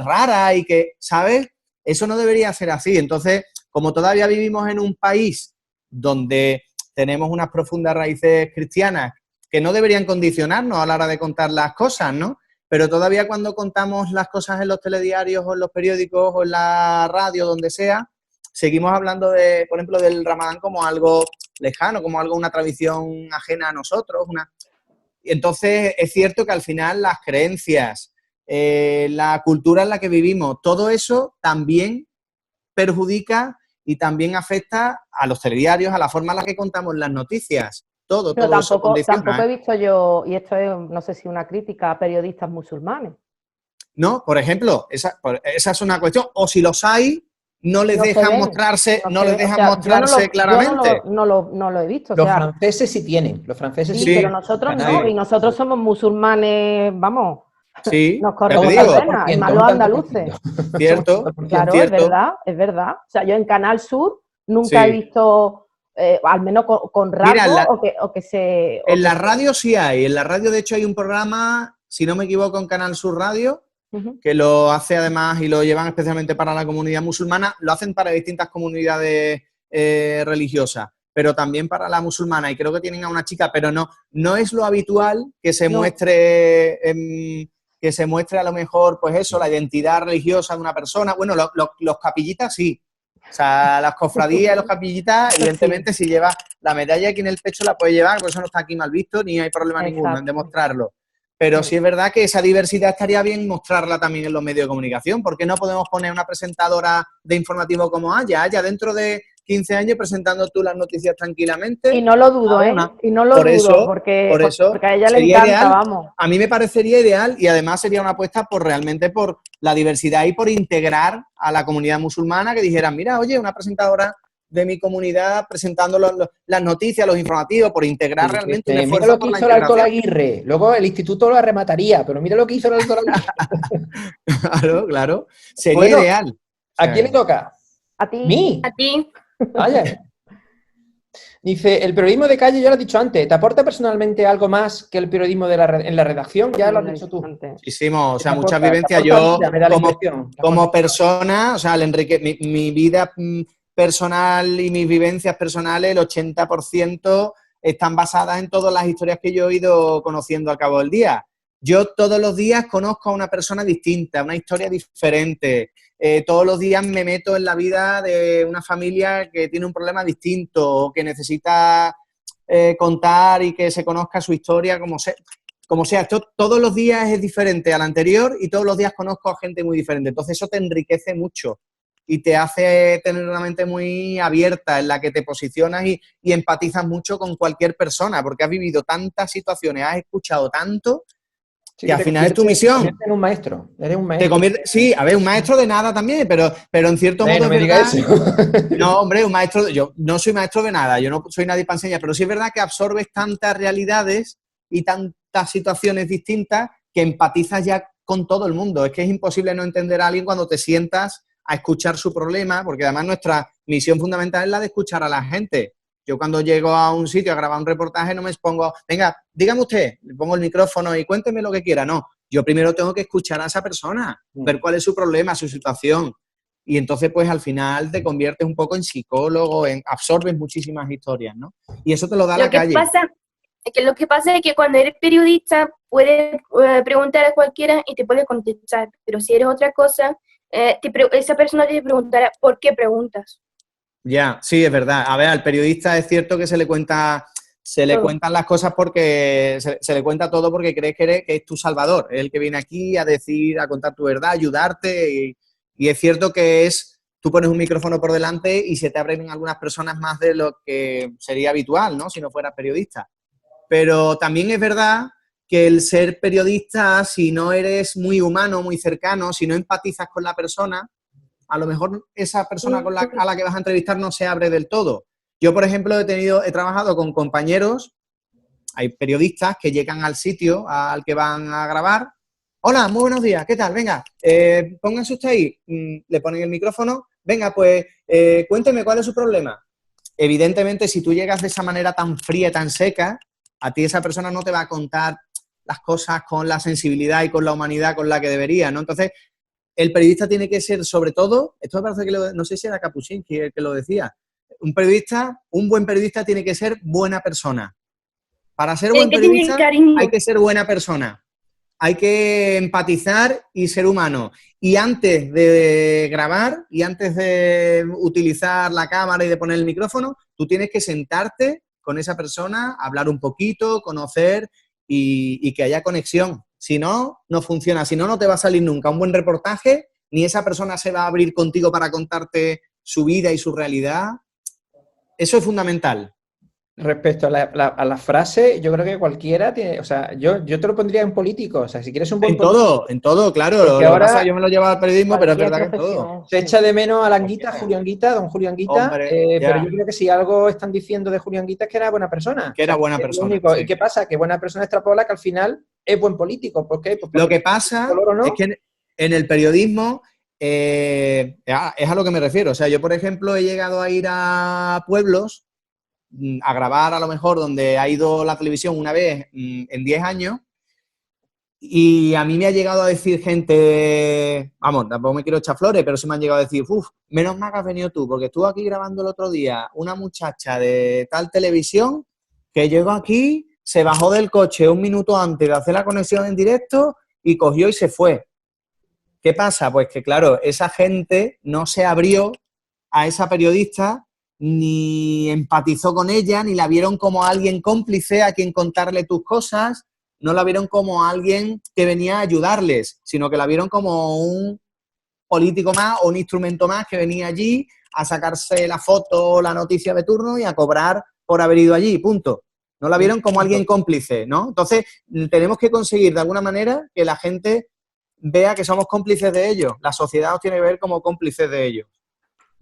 Speaker 2: rara y que, ¿sabes? Eso no debería ser así. Entonces, como todavía vivimos en un país donde tenemos unas profundas raíces cristianas que no deberían condicionarnos a la hora de contar las cosas, ¿no? Pero todavía cuando contamos las cosas en los telediarios o en los periódicos o en la radio, donde sea, seguimos hablando de, por ejemplo, del Ramadán como algo lejano, como algo, una tradición ajena a nosotros. Entonces, es cierto que al final las creencias, la cultura en la que vivimos, todo eso también perjudica y también afecta a los telediarios, a la forma en la que contamos las noticias. Todo
Speaker 4: Pero
Speaker 2: eso
Speaker 4: tampoco
Speaker 2: condiciona,
Speaker 4: he
Speaker 2: ¿eh?
Speaker 4: visto yo, y esto es, no sé si una crítica a periodistas musulmanes.
Speaker 2: ¿No? Por ejemplo, esa es una cuestión. O si los hay, no les
Speaker 4: No se
Speaker 2: dejan
Speaker 4: ven,
Speaker 2: mostrarse,
Speaker 4: no
Speaker 2: no
Speaker 4: se
Speaker 2: les
Speaker 4: ven. O
Speaker 2: dejan
Speaker 4: sea,
Speaker 2: mostrarse claramente.
Speaker 4: no lo he visto. O
Speaker 1: Los
Speaker 4: sea,
Speaker 1: franceses sí tienen. Los franceses sí
Speaker 4: sí, pero
Speaker 2: Sí,
Speaker 1: tienen
Speaker 4: nosotros no.
Speaker 1: canales.
Speaker 4: Y nosotros somos musulmanes, vamos,
Speaker 2: sí,
Speaker 4: nos
Speaker 2: ya
Speaker 1: A
Speaker 2: te
Speaker 4: corre
Speaker 1: un
Speaker 4: mucha
Speaker 1: tanto
Speaker 2: digo,
Speaker 1: por
Speaker 4: pena. Y más
Speaker 1: ciento,
Speaker 4: los
Speaker 1: un tanto por
Speaker 4: andaluces.
Speaker 1: ciento. Somos un tanto
Speaker 2: cierto,
Speaker 1: por ciento.
Speaker 4: Claro,
Speaker 2: cierto,
Speaker 4: es verdad. O sea, yo en Canal Sur nunca he
Speaker 2: sí.
Speaker 4: visto, al menos con
Speaker 2: Mira,
Speaker 4: rasgos, o
Speaker 2: en
Speaker 4: que
Speaker 2: la
Speaker 4: se...
Speaker 2: radio sí hay. En la radio, de hecho, hay un programa, si no me equivoco, en Canal Sur Radio,
Speaker 4: Ujú.
Speaker 2: que lo hace además y lo llevan especialmente para la comunidad musulmana. Lo hacen para distintas comunidades religiosas, pero también para la musulmana. Y creo que tienen a una chica, pero no es lo habitual que se
Speaker 4: No,
Speaker 2: muestre, que se muestre a lo mejor, pues eso, la identidad religiosa de una persona. Bueno, los capillitas sí. O sea, las cofradías y los capillitas,
Speaker 4: eso sí,
Speaker 2: evidentemente, si llevas la medalla aquí en el pecho, la puedes llevar, por eso no está aquí mal visto, ni hay problema ninguno en
Speaker 4: exacto.
Speaker 2: demostrarlo. Pero sí es verdad que esa diversidad estaría bien mostrarla también en los medios de comunicación. ¿Por qué no podemos poner una presentadora de informativo como Haya dentro de 15 años presentando tú las noticias
Speaker 4: Y
Speaker 2: tranquilamente?
Speaker 4: no lo dudo,
Speaker 2: A
Speaker 4: ¿eh?
Speaker 2: una.
Speaker 4: Y no lo
Speaker 2: Por
Speaker 4: dudo,
Speaker 2: eso, por eso
Speaker 4: porque a ella le
Speaker 2: sería
Speaker 4: encanta,
Speaker 2: ideal.
Speaker 4: vamos.
Speaker 2: A mí me parecería ideal y además sería una apuesta por realmente por la diversidad y por integrar a la comunidad musulmana, que dijeran, mira, oye, una presentadora de mi comunidad presentando las noticias, los informativos, por integrar realmente un
Speaker 1: Mira
Speaker 2: esfuerzo
Speaker 1: lo que
Speaker 2: por la
Speaker 1: hizo el Alto
Speaker 2: integración.
Speaker 1: Aguirre. Luego el instituto lo arremataría, pero mira lo que hizo el Alto Aguirre.
Speaker 2: Claro, claro. Sería
Speaker 1: Bueno,
Speaker 2: ideal. O
Speaker 1: ¿a
Speaker 2: sea,
Speaker 1: quién le toca?
Speaker 4: A ti,
Speaker 1: ¿Mí?
Speaker 3: A ti.
Speaker 1: Vaya. Dice, el periodismo de calle, ya lo he dicho antes, ¿te aporta personalmente algo más que el periodismo en la redacción? Ya lo has
Speaker 4: lo he
Speaker 1: dicho
Speaker 4: dicho
Speaker 1: tú.
Speaker 4: antes.
Speaker 2: muchísimo, o
Speaker 1: ¿Qué te
Speaker 2: sea, muchas
Speaker 1: aporta? Te
Speaker 2: vivencias.
Speaker 1: aporta
Speaker 2: Yo,
Speaker 1: vida, me da la impresión. Te aporta
Speaker 2: como persona, o sea, mi vida personal y mis vivencias personales, el 80% están basadas en todas las historias que yo he ido conociendo al cabo del día. Yo todos los días conozco a una persona distinta, una historia diferente. Todos los días me meto en la vida de una familia que tiene un problema distinto o que necesita contar y que se conozca su historia como sea. Esto todos los días es diferente al anterior y todos los días conozco a gente muy diferente. Entonces eso te enriquece mucho y te hace tener una mente muy abierta en la que te posicionas y empatizas mucho con cualquier persona porque has vivido tantas situaciones, has escuchado tanto
Speaker 1: Sí,
Speaker 2: que al final es tu misión. Te
Speaker 1: conviertes en un maestro, eres un maestro.
Speaker 2: Sí, a ver, un maestro de nada también, pero en cierto modo
Speaker 1: no me
Speaker 2: es verdad.
Speaker 1: digas eso.
Speaker 2: No, hombre, un maestro, yo no soy maestro de nada, yo no soy nadie para enseñar, pero sí es verdad que absorbes tantas realidades y tantas situaciones distintas que empatizas ya con todo el mundo. Es que es imposible no entender a alguien cuando te sientas a escuchar su problema, porque además nuestra misión fundamental es la de escuchar a la gente. Yo cuando llego a un sitio a grabar un reportaje no me expongo, venga, dígame usted, le pongo el micrófono y cuénteme lo que quiera. No, yo primero tengo que escuchar a esa persona, ver cuál es su problema, su situación. Y entonces, pues, al final te conviertes un poco en psicólogo, absorbes muchísimas historias, ¿no? Y eso te lo da la calle.
Speaker 3: Lo que pasa es que cuando eres periodista puedes preguntar a cualquiera y te puede contestar, pero si eres otra cosa, esa persona te preguntará ¿por qué preguntas?
Speaker 2: Ya, sí, es verdad. A ver, al periodista es cierto que se le cuentan las cosas porque se le cuenta todo porque crees que es tu salvador, es el que viene aquí a decir, a contar tu verdad, ayudarte y es cierto que tú pones un micrófono por delante y se te abren algunas personas más de lo que sería habitual, ¿no? Si no fueras periodista. Pero también es verdad que el ser periodista, si no eres muy humano, muy cercano, si no empatizas con la persona, a lo mejor esa persona a la que vas a entrevistar no se abre del todo. Yo, por ejemplo, he trabajado con compañeros, hay periodistas que llegan al sitio al que van a grabar. Hola, muy buenos días, ¿qué tal? Venga, pónganse usted ahí, le ponen el micrófono. Venga, pues cuénteme cuál es su problema. Evidentemente, si tú llegas de esa manera tan fría y tan seca, a ti esa persona no te va a contar las cosas con la sensibilidad y con la humanidad con la que debería, ¿no? Entonces, el periodista tiene que ser, sobre todo, esto me parece que no sé si era Kapuscinski el que lo decía, un buen periodista tiene que ser buena persona. Para ser buen periodista hay que ser buena persona. Hay que empatizar y ser humano. Y antes de grabar y antes de utilizar la cámara y de poner el micrófono, tú tienes que sentarte con esa persona, hablar un poquito, conocer y que haya conexión. Si no, no funciona. Si no, no te va a salir nunca un buen reportaje, ni esa persona se va a abrir contigo para contarte su vida y su realidad. Eso es fundamental.
Speaker 1: Respecto a la frase, yo creo que cualquiera tiene, o sea, yo te lo pondría en político, o sea, si quieres un buen político.
Speaker 2: En todo, claro. Lo que pasa, yo me lo llevo al periodismo, pero es verdad que en todo.
Speaker 1: Se echa de menos a la Anguita, Julio Anguita, don Julio Anguita,
Speaker 2: Hombre,
Speaker 1: pero yo creo que si algo están diciendo de Julio Anguita es que era buena persona.
Speaker 2: Que era buena persona.
Speaker 1: Sí. ¿Y qué pasa? Que buena persona extrapola que al final es buen político. ¿Por qué? Pues
Speaker 2: lo que pasa es que en el periodismo es a lo que me refiero. O sea, yo, por ejemplo, he llegado a ir a pueblos a grabar a lo mejor donde ha ido la televisión una vez en 10 años y a mí me ha llegado a decir gente, vamos, tampoco me quiero echar flores, pero sí me han llegado a decir, menos mal que has venido tú, porque estuvo aquí grabando el otro día una muchacha de tal televisión que llegó aquí, se bajó del coche un minuto antes de hacer la conexión en directo y cogió y se fue. ¿Qué pasa? Pues que, claro, esa gente no se abrió a esa periodista ni empatizó con ella, ni la vieron como alguien cómplice a quien contarle tus cosas, no la vieron como alguien que venía a ayudarles, sino que la vieron como un político más o un instrumento más que venía allí a sacarse la foto o la noticia de turno y a cobrar por haber ido allí, punto. No la vieron como alguien cómplice, ¿no? Entonces, tenemos que conseguir de alguna manera que la gente vea que somos cómplices de ellos. La sociedad os tiene que ver como cómplices de ellos.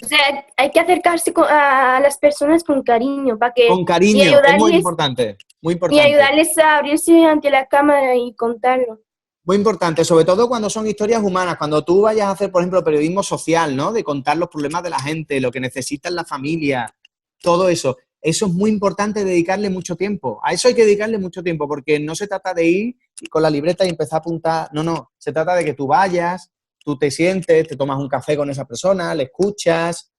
Speaker 3: O sea, hay que acercarse a las personas con cariño, para que...
Speaker 2: Con cariño, es muy importante, muy importante.
Speaker 3: Y ayudarles a abrirse ante la cámara y contarlo.
Speaker 2: Muy importante, sobre todo cuando son historias humanas, cuando tú vayas a hacer, por ejemplo, periodismo social, ¿no? De contar los problemas de la gente, lo que necesita la familia, todo eso. Eso es muy importante dedicarle mucho tiempo. A eso hay que dedicarle mucho tiempo, porque no se trata de ir con la libreta y empezar a apuntar. No. Se trata de que tú vayas, tú te sientes, te tomas un café con esa persona, le escuchas,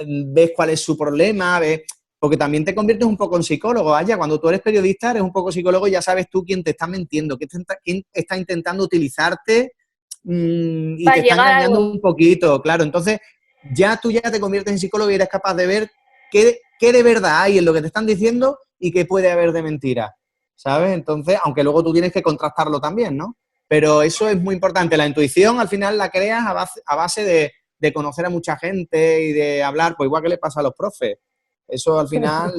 Speaker 2: ves cuál es su problema, porque también te conviertes un poco en psicólogo. Cuando tú eres periodista, eres un poco psicólogo y ya sabes tú quién te está mintiendo, quién está intentando utilizarte y te está engañando un poquito. Claro, entonces tú ya te conviertes en psicólogo y eres capaz de ver qué de verdad hay en lo que te están diciendo y qué puede haber de mentira, ¿sabes? Entonces, aunque luego tú tienes que contrastarlo también, ¿no? Pero eso es muy importante. La intuición al final la creas a base de conocer a mucha gente y de hablar, pues igual que le pasa a los profes. Eso al final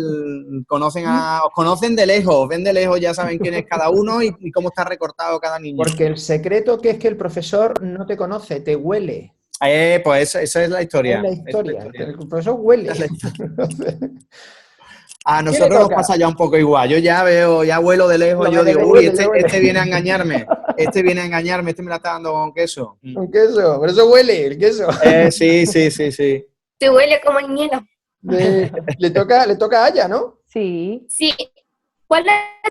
Speaker 2: os conocen de lejos, ven de lejos, ya saben quién es cada uno y cómo está recortado cada niño.
Speaker 1: Porque el secreto que es que el profesor no te conoce, te huele.
Speaker 2: Pues esa es la historia.
Speaker 1: Es la historia. El profesor huele.
Speaker 2: A nosotros nos pasa ya un poco igual. Yo ya veo, ya huelo de lejos, yo digo, uy, este viene a engañarme. Este viene a engañarme, este me la está dando con queso.
Speaker 1: Con queso, por eso huele el queso.
Speaker 2: Sí.
Speaker 3: Te huele como el hielo.
Speaker 1: Le toca a Aya, ¿no?
Speaker 4: Sí.
Speaker 3: Sí. ¿Cuál ha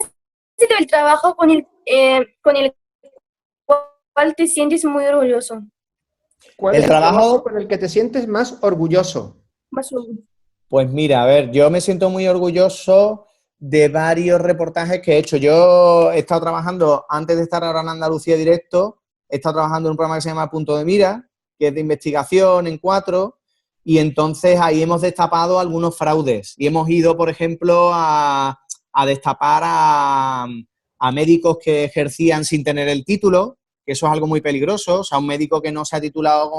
Speaker 3: sido el trabajo con el cual te sientes muy orgulloso?
Speaker 1: ¿Cuál es el trabajo con el que te sientes más orgulloso?
Speaker 3: Más orgulloso.
Speaker 2: Pues mira, a ver, yo me siento muy orgulloso de varios reportajes que he hecho. Yo he estado trabajando, antes de estar ahora en Andalucía Directo, he estado trabajando en un programa que se llama Punto de Mira, que es de investigación en 4, y entonces ahí hemos destapado algunos fraudes. Y hemos ido, por ejemplo, a destapar a médicos que ejercían sin tener el título, que eso es algo muy peligroso. O sea, un médico que no se ha titulado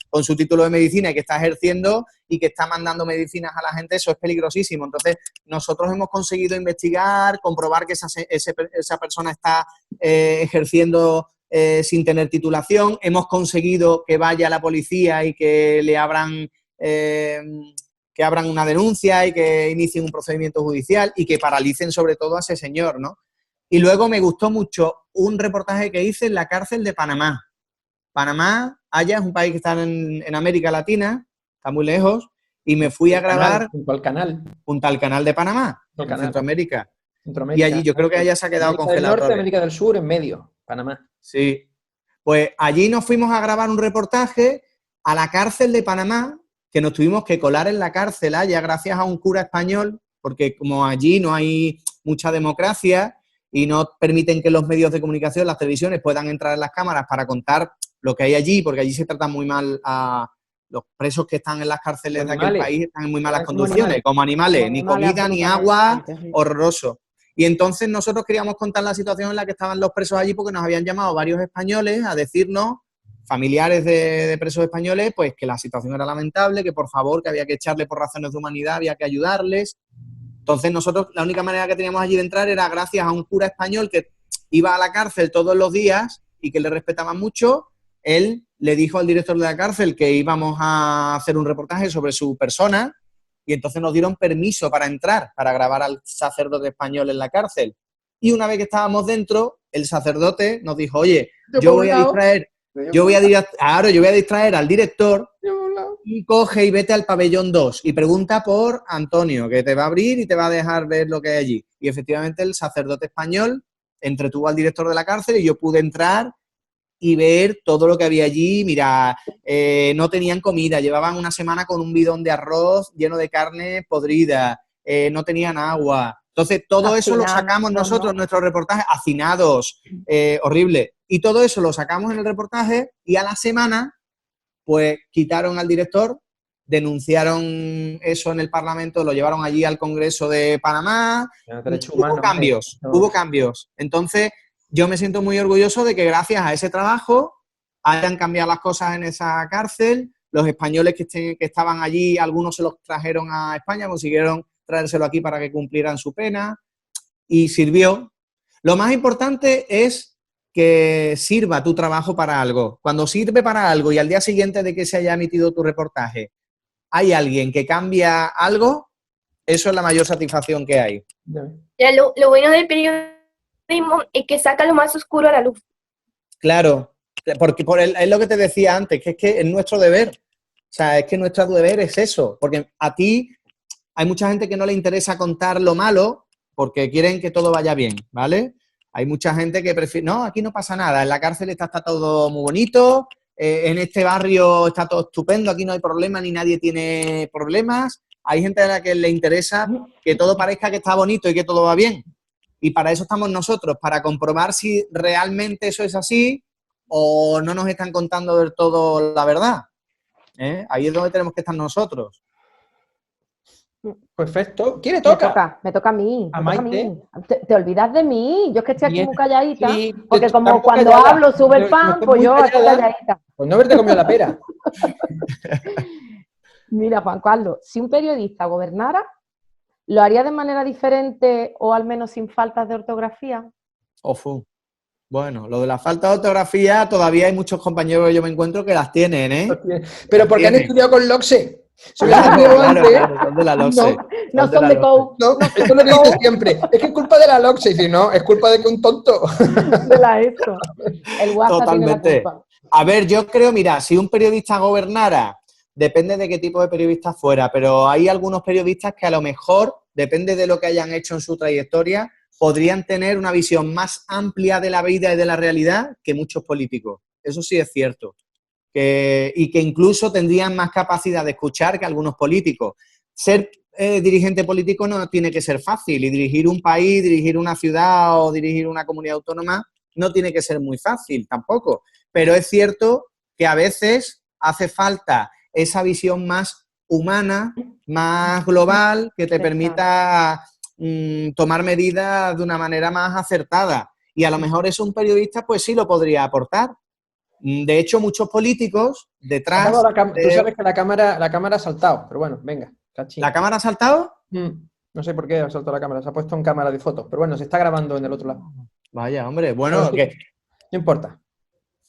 Speaker 2: con su título de medicina y que está ejerciendo y que está mandando medicinas a la gente, eso es peligrosísimo. Entonces, nosotros hemos conseguido investigar, comprobar que esa persona está ejerciendo sin tener titulación. Hemos conseguido que vaya la policía y que le abran una denuncia y que inicien un procedimiento judicial y que paralicen sobre todo a ese señor, ¿no? Y luego me gustó mucho un reportaje que hice en la cárcel de Panamá. Panamá, allá es un país que está en América Latina, está muy lejos, y me fui a grabar
Speaker 1: junto al canal.
Speaker 2: Junto al canal de Panamá, en Centroamérica. Y allí yo creo que allá se ha quedado congelado.
Speaker 1: América del Norte, América del Sur, en medio, Panamá.
Speaker 2: Sí. Pues allí nos fuimos a grabar un reportaje a la cárcel de Panamá, que nos tuvimos que colar en la cárcel allá gracias a un cura español, porque como allí no hay mucha democracia y no permiten que los medios de comunicación, las televisiones, puedan entrar en las cámaras para contar lo que hay allí, porque allí se trata muy mal a los presos que están en las cárceles de aquel país, están en muy malas condiciones, como animales, ni comida, ni agua, horroroso. Y entonces nosotros queríamos contar la situación en la que estaban los presos allí porque nos habían llamado varios españoles a decirnos, familiares de presos españoles, pues que la situación era lamentable, que por favor, que había que echarle por razones de humanidad, había que ayudarles. Entonces nosotros, la única manera que teníamos allí de entrar era gracias a un cura español que iba a la cárcel todos los días y que le respetaba mucho. Él le dijo al director de la cárcel que íbamos a hacer un reportaje sobre su persona y entonces nos dieron permiso para entrar, para grabar al sacerdote español en la cárcel. Y una vez que estábamos dentro, el sacerdote nos dijo, oye, yo voy a distraer al director y coge y vete al pabellón 2 y pregunta por Antonio, que te va a abrir y te va a dejar ver lo que hay allí. Y efectivamente el sacerdote español entretuvo al director de la cárcel y yo pude entrar y ver todo lo que había allí. Mira, no tenían comida, llevaban una semana con un bidón de arroz lleno de carne podrida, no tenían agua. Entonces, todo eso lo sacamos nosotros en nuestro reportaje, hacinados, horrible. Y todo eso lo sacamos en el reportaje y a la semana, pues, quitaron al director, denunciaron eso en el Parlamento, lo llevaron allí al Congreso de Panamá. Hubo cambios. Entonces, yo me siento muy orgulloso de que gracias a ese trabajo hayan cambiado las cosas en esa cárcel. Los españoles que estaban allí, algunos se los trajeron a España, consiguieron traérselo aquí para que cumplieran su pena y sirvió. Lo más importante es que sirva tu trabajo para algo. Cuando sirve para algo y al día siguiente de que se haya emitido tu reportaje hay alguien que cambia algo, eso es la mayor satisfacción que hay.
Speaker 3: Ya, lo bueno del periodismo es que saca lo más oscuro a la luz.
Speaker 2: Claro, porque es lo que te decía antes, que es que es nuestro deber. O sea, es que nuestro deber es eso, porque a ti hay mucha gente que no le interesa contar lo malo porque quieren que todo vaya bien, ¿vale? Hay mucha gente que prefiere, no, aquí no pasa nada, en la cárcel está todo muy bonito, en este barrio está todo estupendo, aquí no hay problema ni nadie tiene problemas. Hay gente a la que le interesa que todo parezca que está bonito y que todo va bien. Y para eso estamos nosotros, para comprobar si realmente eso es así o no nos están contando del todo la verdad. Ahí es donde tenemos que estar nosotros.
Speaker 1: Perfecto. ¿Quién le toca?
Speaker 4: Me toca a mí.
Speaker 1: ¿A Maite?
Speaker 4: Te olvidas de mí. Yo es que estoy aquí muy calladita.
Speaker 1: Sí,
Speaker 4: porque como cuando hablo sube el pan, pues yo estoy calladita.
Speaker 1: Pues no haberte comido la pera.
Speaker 4: Mira, Juan Carlos, si un periodista gobernara, ¿lo haría de manera diferente o al menos sin faltas de ortografía?
Speaker 2: Ofu. Bueno, lo de la falta de ortografía, todavía hay muchos compañeros que yo me encuentro que las tienen, ¿eh?
Speaker 1: Pero porque han estudiado con LOCSE. Se lo
Speaker 2: Claro,
Speaker 1: estudiado
Speaker 2: claro,
Speaker 1: antes.
Speaker 2: claro, son de la LOCSE.
Speaker 4: No son de COU.
Speaker 1: No, esto es lo que dice siempre. Es que es culpa de la LOCSE. Y dice, no, es culpa de que un tonto.
Speaker 4: De la ESO. El WhatsApp tiene la
Speaker 2: Totalmente.
Speaker 4: culpa.
Speaker 2: A ver, yo creo, mira, si un periodista gobernara, depende de qué tipo de periodista fuera, pero hay algunos periodistas que a lo mejor, depende de lo que hayan hecho en su trayectoria, podrían tener una visión más amplia de la vida y de la realidad que muchos políticos. Eso sí es cierto. Y que incluso tendrían más capacidad de escuchar que algunos políticos. Ser dirigente político no tiene que ser fácil, y dirigir un país, dirigir una ciudad o dirigir una comunidad autónoma no tiene que ser muy fácil tampoco. Pero es cierto que a veces hace falta esa visión más humana, más global, que te permita tomar medidas de una manera más acertada. Y a lo mejor eso un periodista pues sí lo podría aportar. De hecho, muchos políticos detrás...
Speaker 1: Tú sabes que la cámara ha saltado, pero bueno, venga. Cachín.
Speaker 2: ¿La cámara ha saltado?
Speaker 1: No sé por qué ha saltado la cámara, se ha puesto en cámara de fotos, pero bueno, se está grabando en el otro lado.
Speaker 2: Vaya, hombre, bueno, que...
Speaker 1: No importa.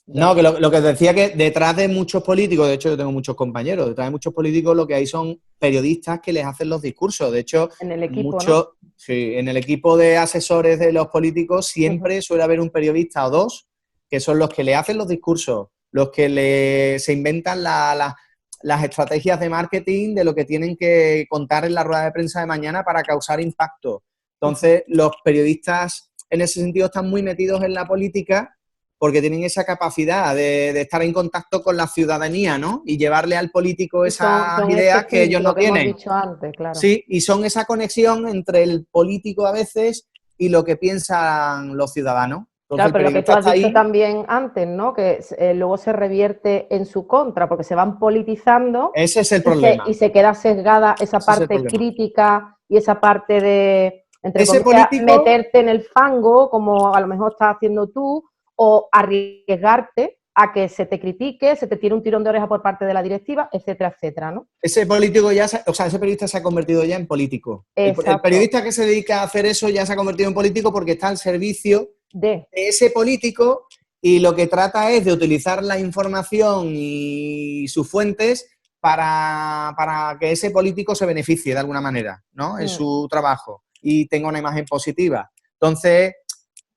Speaker 1: Ya.
Speaker 2: No, que lo que decía que detrás de muchos políticos, de hecho yo tengo muchos compañeros, detrás de muchos políticos lo que hay son periodistas que les hacen los discursos. De hecho,
Speaker 4: en el equipo, ¿no?
Speaker 2: Sí, en el equipo de asesores de los políticos siempre suele haber un periodista o dos que son los que le hacen los discursos, los que se inventan las estrategias de marketing de lo que tienen que contar en la rueda de prensa de mañana para causar impacto. Entonces, los periodistas en ese sentido están muy metidos en la política porque tienen esa capacidad de estar en contacto con la ciudadanía, ¿no? Y llevarle al político esas ideas que ellos no tienen.
Speaker 4: Hemos dicho antes, claro.
Speaker 2: Sí, y son esa conexión entre el político a veces y lo que piensan los ciudadanos. Entonces,
Speaker 4: claro, pero lo que tú has dicho también antes, ¿no? Que luego se revierte en su contra, porque se van politizando.
Speaker 2: Ese es el problema.
Speaker 4: Y se queda sesgada esa parte crítica y esa parte de, entre comillas, meterte en el fango, como a lo mejor estás haciendo tú, o arriesgarte a que se te critique, se te tire un tirón de oreja por parte de la directiva, etcétera, etcétera, ¿no?
Speaker 2: Ese político ese periodista se ha convertido ya en político. El periodista que se dedica a hacer eso ya se ha convertido en político porque está al servicio de ese político y lo que trata es de utilizar la información y sus fuentes para que ese político se beneficie de alguna manera, ¿no? En su trabajo y tenga una imagen positiva. Entonces,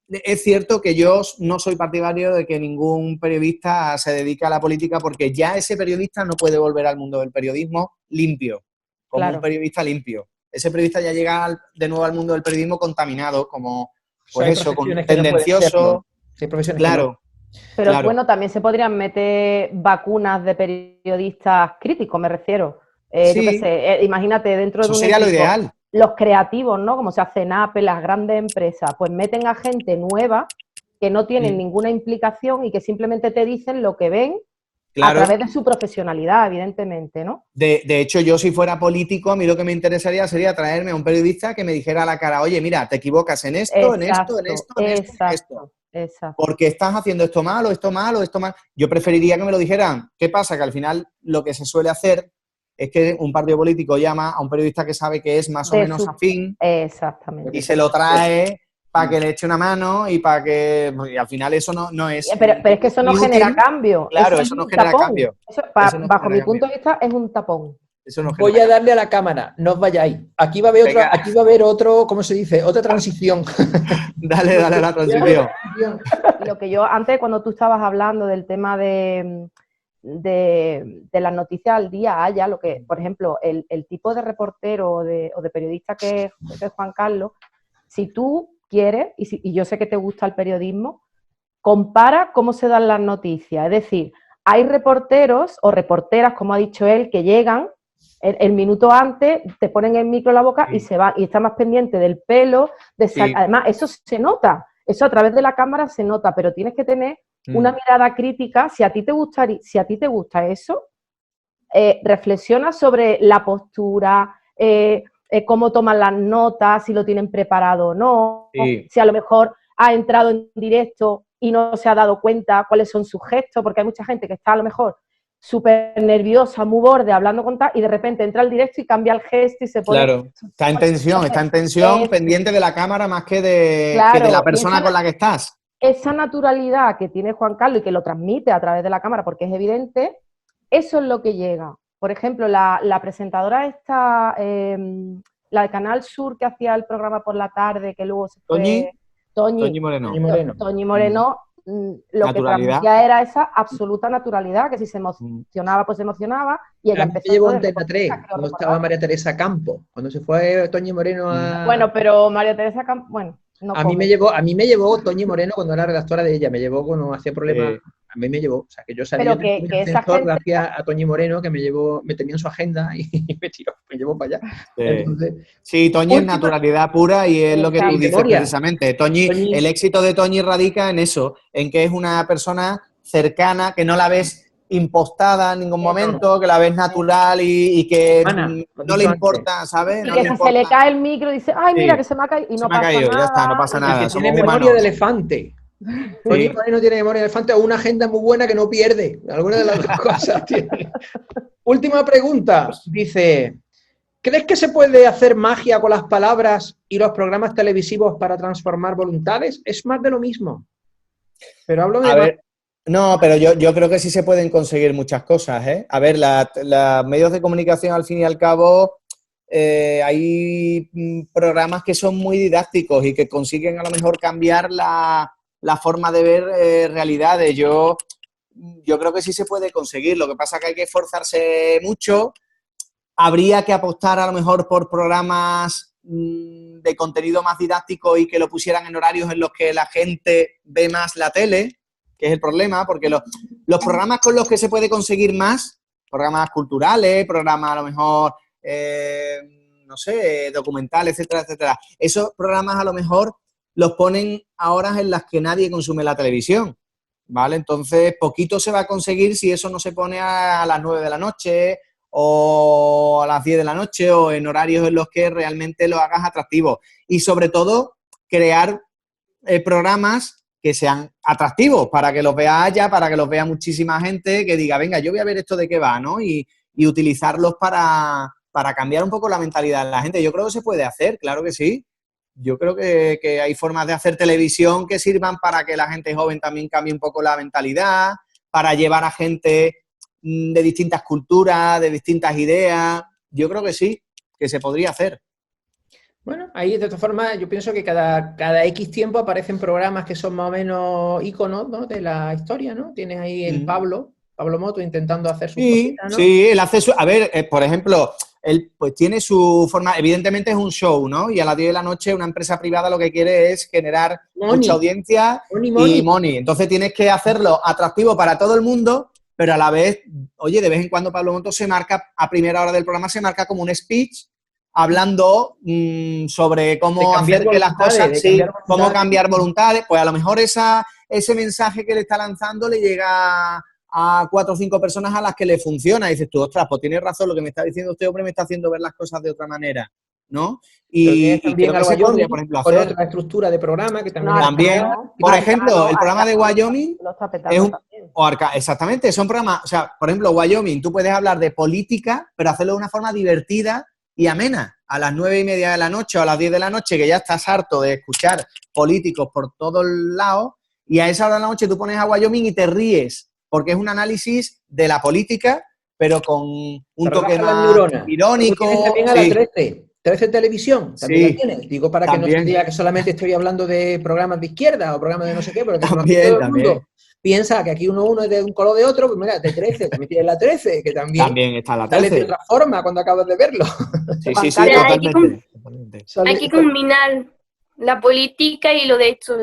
Speaker 2: es cierto que yo no soy partidario de que ningún periodista se dedique a la política porque ya ese periodista no puede volver al mundo del periodismo limpio, como un periodista limpio. Ese periodista ya llega de nuevo al mundo del periodismo contaminado, como, pues eso, tendencioso.
Speaker 1: Hay profesiones
Speaker 2: claro.
Speaker 4: Pero bueno, también se podrían meter vacunas de periodistas críticos, me refiero. Yo qué sé, imagínate dentro de un
Speaker 2: sería
Speaker 4: equipo,
Speaker 2: lo ideal.
Speaker 4: Los creativos, ¿no? Como se hace en Apple, las grandes empresas, pues meten a gente nueva que no tienen ninguna implicación y que simplemente te dicen lo que ven a través de su profesionalidad, evidentemente, ¿no?
Speaker 2: De hecho, yo si fuera político, a mí lo que me interesaría sería traerme a un periodista que me dijera a la cara, oye, mira, te equivocas en esto, en esto, en esto, en esto, en esto.
Speaker 4: Exacto.
Speaker 2: Porque estás haciendo esto mal, o esto mal, o esto mal. Yo preferiría que me lo dijeran. ¿Qué pasa? Que al final lo que se suele hacer es que un partido político llama a un periodista que sabe que es más o menos afín.
Speaker 4: Exactamente.
Speaker 2: Y se lo trae para que le eche una mano y para que... Y al final eso no es...
Speaker 4: Pero es que eso no genera cambio.
Speaker 2: Claro, eso no genera cambio.
Speaker 4: Bajo mi punto de vista es un tapón.
Speaker 1: Voy a darle a la cámara, no os vayáis. Aquí va a haber otro, ¿cómo se dice? Otra transición.
Speaker 2: Dale a la transición.
Speaker 4: Lo que yo, antes cuando tú estabas hablando del tema de las noticias al día, haya lo que, por ejemplo, el tipo de reportero o de periodista que es Juan Carlos, si tú quieres, y yo sé que te gusta el periodismo, compara cómo se dan las noticias. Es decir, hay reporteros o reporteras, como ha dicho él, que llegan el minuto antes, te ponen el micro en la boca y se van, y está más pendiente del pelo, además eso se nota, eso a través de la cámara se nota, pero tienes que tener una mirada crítica. Si a ti te gusta eso, reflexiona sobre la postura, cómo toman las notas, si lo tienen preparado o no, si a lo mejor ha entrado en directo y no se ha dado cuenta cuáles son sus gestos, porque hay mucha gente que está a lo mejor súper nerviosa, muy borde, hablando con tal, y de repente entra al directo y cambia el gesto y se pone...
Speaker 2: Claro, está en tensión, pendiente de la cámara más que de la persona con la que estás.
Speaker 4: Esa naturalidad que tiene Juan Carlos y que lo transmite a través de la cámara, porque es evidente, eso es lo que llega. Por ejemplo, la presentadora esta, la de Canal Sur que hacía el programa por la tarde, que luego se fue...
Speaker 2: Toñi Moreno.
Speaker 4: Toñi Moreno, lo que transmitía era esa absoluta naturalidad, que si se emocionaba, pues se emocionaba. Y ella empezó
Speaker 1: llevó Antena 3, cuando estaba María Teresa Campo, cuando se fue Toñi Moreno a...
Speaker 4: Bueno, pero María Teresa Campo, bueno... No
Speaker 1: a mí me llevó Toñi Moreno cuando era redactora de ella, me llevó cuando hacía problemas, a mí me llevó, o sea, que yo salí
Speaker 4: del ascensor
Speaker 1: gracias a Toñi Moreno, que me tenía en su agenda y me llevó para allá. Entonces,
Speaker 2: sí, Toñi es naturalidad pura y es lo que tú dices precisamente. Toñi, el éxito de Toñi radica en eso, en que es una persona cercana, que no la ves impostada en ningún momento, que la ves natural y que no le importa, ¿sabes?
Speaker 4: Y que se le cae el micro y dice, ay, mira, que se me ha caído, y no pasa nada.
Speaker 2: Ya está, no pasa nada.
Speaker 1: Tiene memoria de elefante. Toñi no tiene memoria de elefante o una agenda muy buena que no pierde. Alguna de las dos cosas tiene. Última pregunta. Dice, ¿crees que se puede hacer magia con las palabras y los programas televisivos para transformar voluntades? Es más de lo mismo. Pero hablo de...
Speaker 2: No, pero yo creo que sí se pueden conseguir muchas cosas, ¿eh? A ver, los medios de comunicación, al fin y al cabo, hay programas que son muy didácticos y que consiguen a lo mejor cambiar la forma de ver realidades. Yo creo que sí se puede conseguir. Lo que pasa es que hay que esforzarse mucho. Habría que apostar a lo mejor por programas de contenido más didáctico y que lo pusieran en horarios en los que la gente ve más la tele, que es el problema, porque los programas con los que se puede conseguir más, programas culturales, programas a lo mejor, no sé, documentales, etcétera, etcétera, esos programas a lo mejor los ponen a horas en las que nadie consume la televisión, ¿vale? Entonces, poquito se va a conseguir si eso no se pone a las 9 de la noche o a las 10 de la noche o en horarios en los que realmente lo hagas atractivo. Y sobre todo, crear programas que sean atractivos para que los vea Haya, para que los vea muchísima gente, que diga, venga, yo voy a ver esto de qué va, ¿no? Y utilizarlos para cambiar un poco la mentalidad de la gente. Yo creo que se puede hacer, claro que sí. Yo creo que hay formas de hacer televisión que sirvan para que la gente joven también cambie un poco la mentalidad, para llevar a gente de distintas culturas, de distintas ideas. Yo creo que sí, que se podría hacer.
Speaker 1: Bueno, ahí de todas formas yo pienso que cada X tiempo aparecen programas que son más o menos íconos, ¿no?, de la historia, ¿no? Tienes ahí el Pablo Moto intentando hacer sus cositas, ¿no?
Speaker 2: Sí, él hace su... A ver, por ejemplo, él pues tiene su forma... Evidentemente es un show, ¿no? Y a las 10 de la noche una empresa privada lo que quiere es generar mucha audiencia y money. Entonces tienes que hacerlo atractivo para todo el mundo, pero a la vez, oye, de vez en cuando Pablo Moto se marca, a primera hora del programa se marca como un speech hablando sobre cómo hacer que las cosas, cómo cambiar voluntades, pues a lo mejor ese mensaje que le está lanzando le llega a 4 o 5 personas a las que le funciona. Y dices tú, ostras, pues tienes razón, lo que me está diciendo este hombre me está haciendo ver las cosas de otra manera, ¿no? Y creo que se podría, por ejemplo, hacer...
Speaker 1: Con otra estructura de programa que también...
Speaker 2: También, por ejemplo, el programa de Wyoming es un... Exactamente, son programas... O sea, por ejemplo, Wyoming, tú puedes hablar de política, pero hacerlo de una forma divertida y amena. A las 9:30 de la noche o a las 10 de la noche, que ya estás harto de escuchar políticos por todos lados, y a esa hora de la noche tú pones a Wyoming y te ríes, porque es un análisis de la política, pero con un toque más irónico.
Speaker 1: También a la 13 Televisión, también la tienes. Digo, para que no se diga que solamente estoy hablando de programas de izquierda o programas de no sé qué, pero que todo el mundo piensa que aquí uno es de un color de otro, pues mira, de 13, también tienes la 13, que también
Speaker 2: está la 13.
Speaker 1: Sale de otra forma cuando acabas de verlo.
Speaker 2: Sí, totalmente.
Speaker 3: Hay que combinar la política y lo de hecho.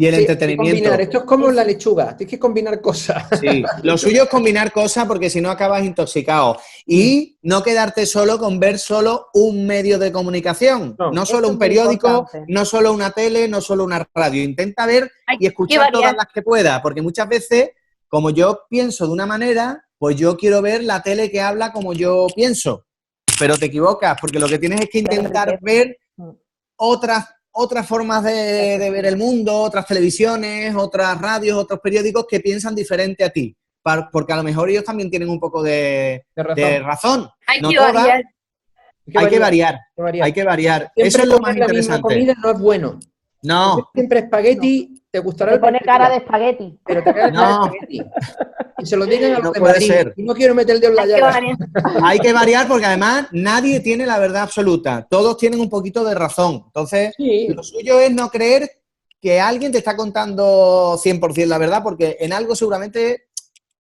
Speaker 2: Y el entretenimiento.
Speaker 1: Esto es como la lechuga, tienes que combinar cosas.
Speaker 2: Sí, lo suyo es combinar cosas porque si no acabas intoxicado. Y no quedarte solo con ver solo un medio de comunicación. No solo un periódico, no solo una tele, no solo una radio. Intenta ver y escuchar todas las que puedas. Porque muchas veces, como yo pienso de una manera, pues yo quiero ver la tele que habla como yo pienso. Pero te equivocas, porque lo que tienes es que intentar ver otras formas de ver el mundo, otras televisiones, otras radios, otros periódicos que piensan diferente a ti. porque a lo mejor ellos también tienen un poco de razón.
Speaker 3: Hay
Speaker 2: No
Speaker 3: que
Speaker 2: todas.
Speaker 3: variar.
Speaker 2: Hay que variar. Hay que variar.
Speaker 1: Siempre
Speaker 2: Eso es lo
Speaker 1: comer
Speaker 2: más
Speaker 1: la misma
Speaker 2: interesante.
Speaker 1: comida no es bueno.
Speaker 2: No.
Speaker 1: Siempre espagueti, te gustará
Speaker 4: Te
Speaker 1: el
Speaker 4: pone
Speaker 1: primer
Speaker 4: cara
Speaker 1: día,
Speaker 4: de espagueti.
Speaker 1: pero te cae
Speaker 2: No.
Speaker 1: espagueti. Y se lo digan a los
Speaker 2: No
Speaker 1: de
Speaker 2: puede
Speaker 1: Madrid.
Speaker 2: ser.
Speaker 1: Y no quiero meter el dedo en la
Speaker 3: Hay que
Speaker 1: llaga.
Speaker 3: variar.
Speaker 2: Hay que variar porque además nadie tiene la verdad absoluta. Todos tienen un poquito de razón. Entonces,
Speaker 1: Sí.
Speaker 2: lo suyo es no creer que alguien te está contando 100% la verdad, porque en algo seguramente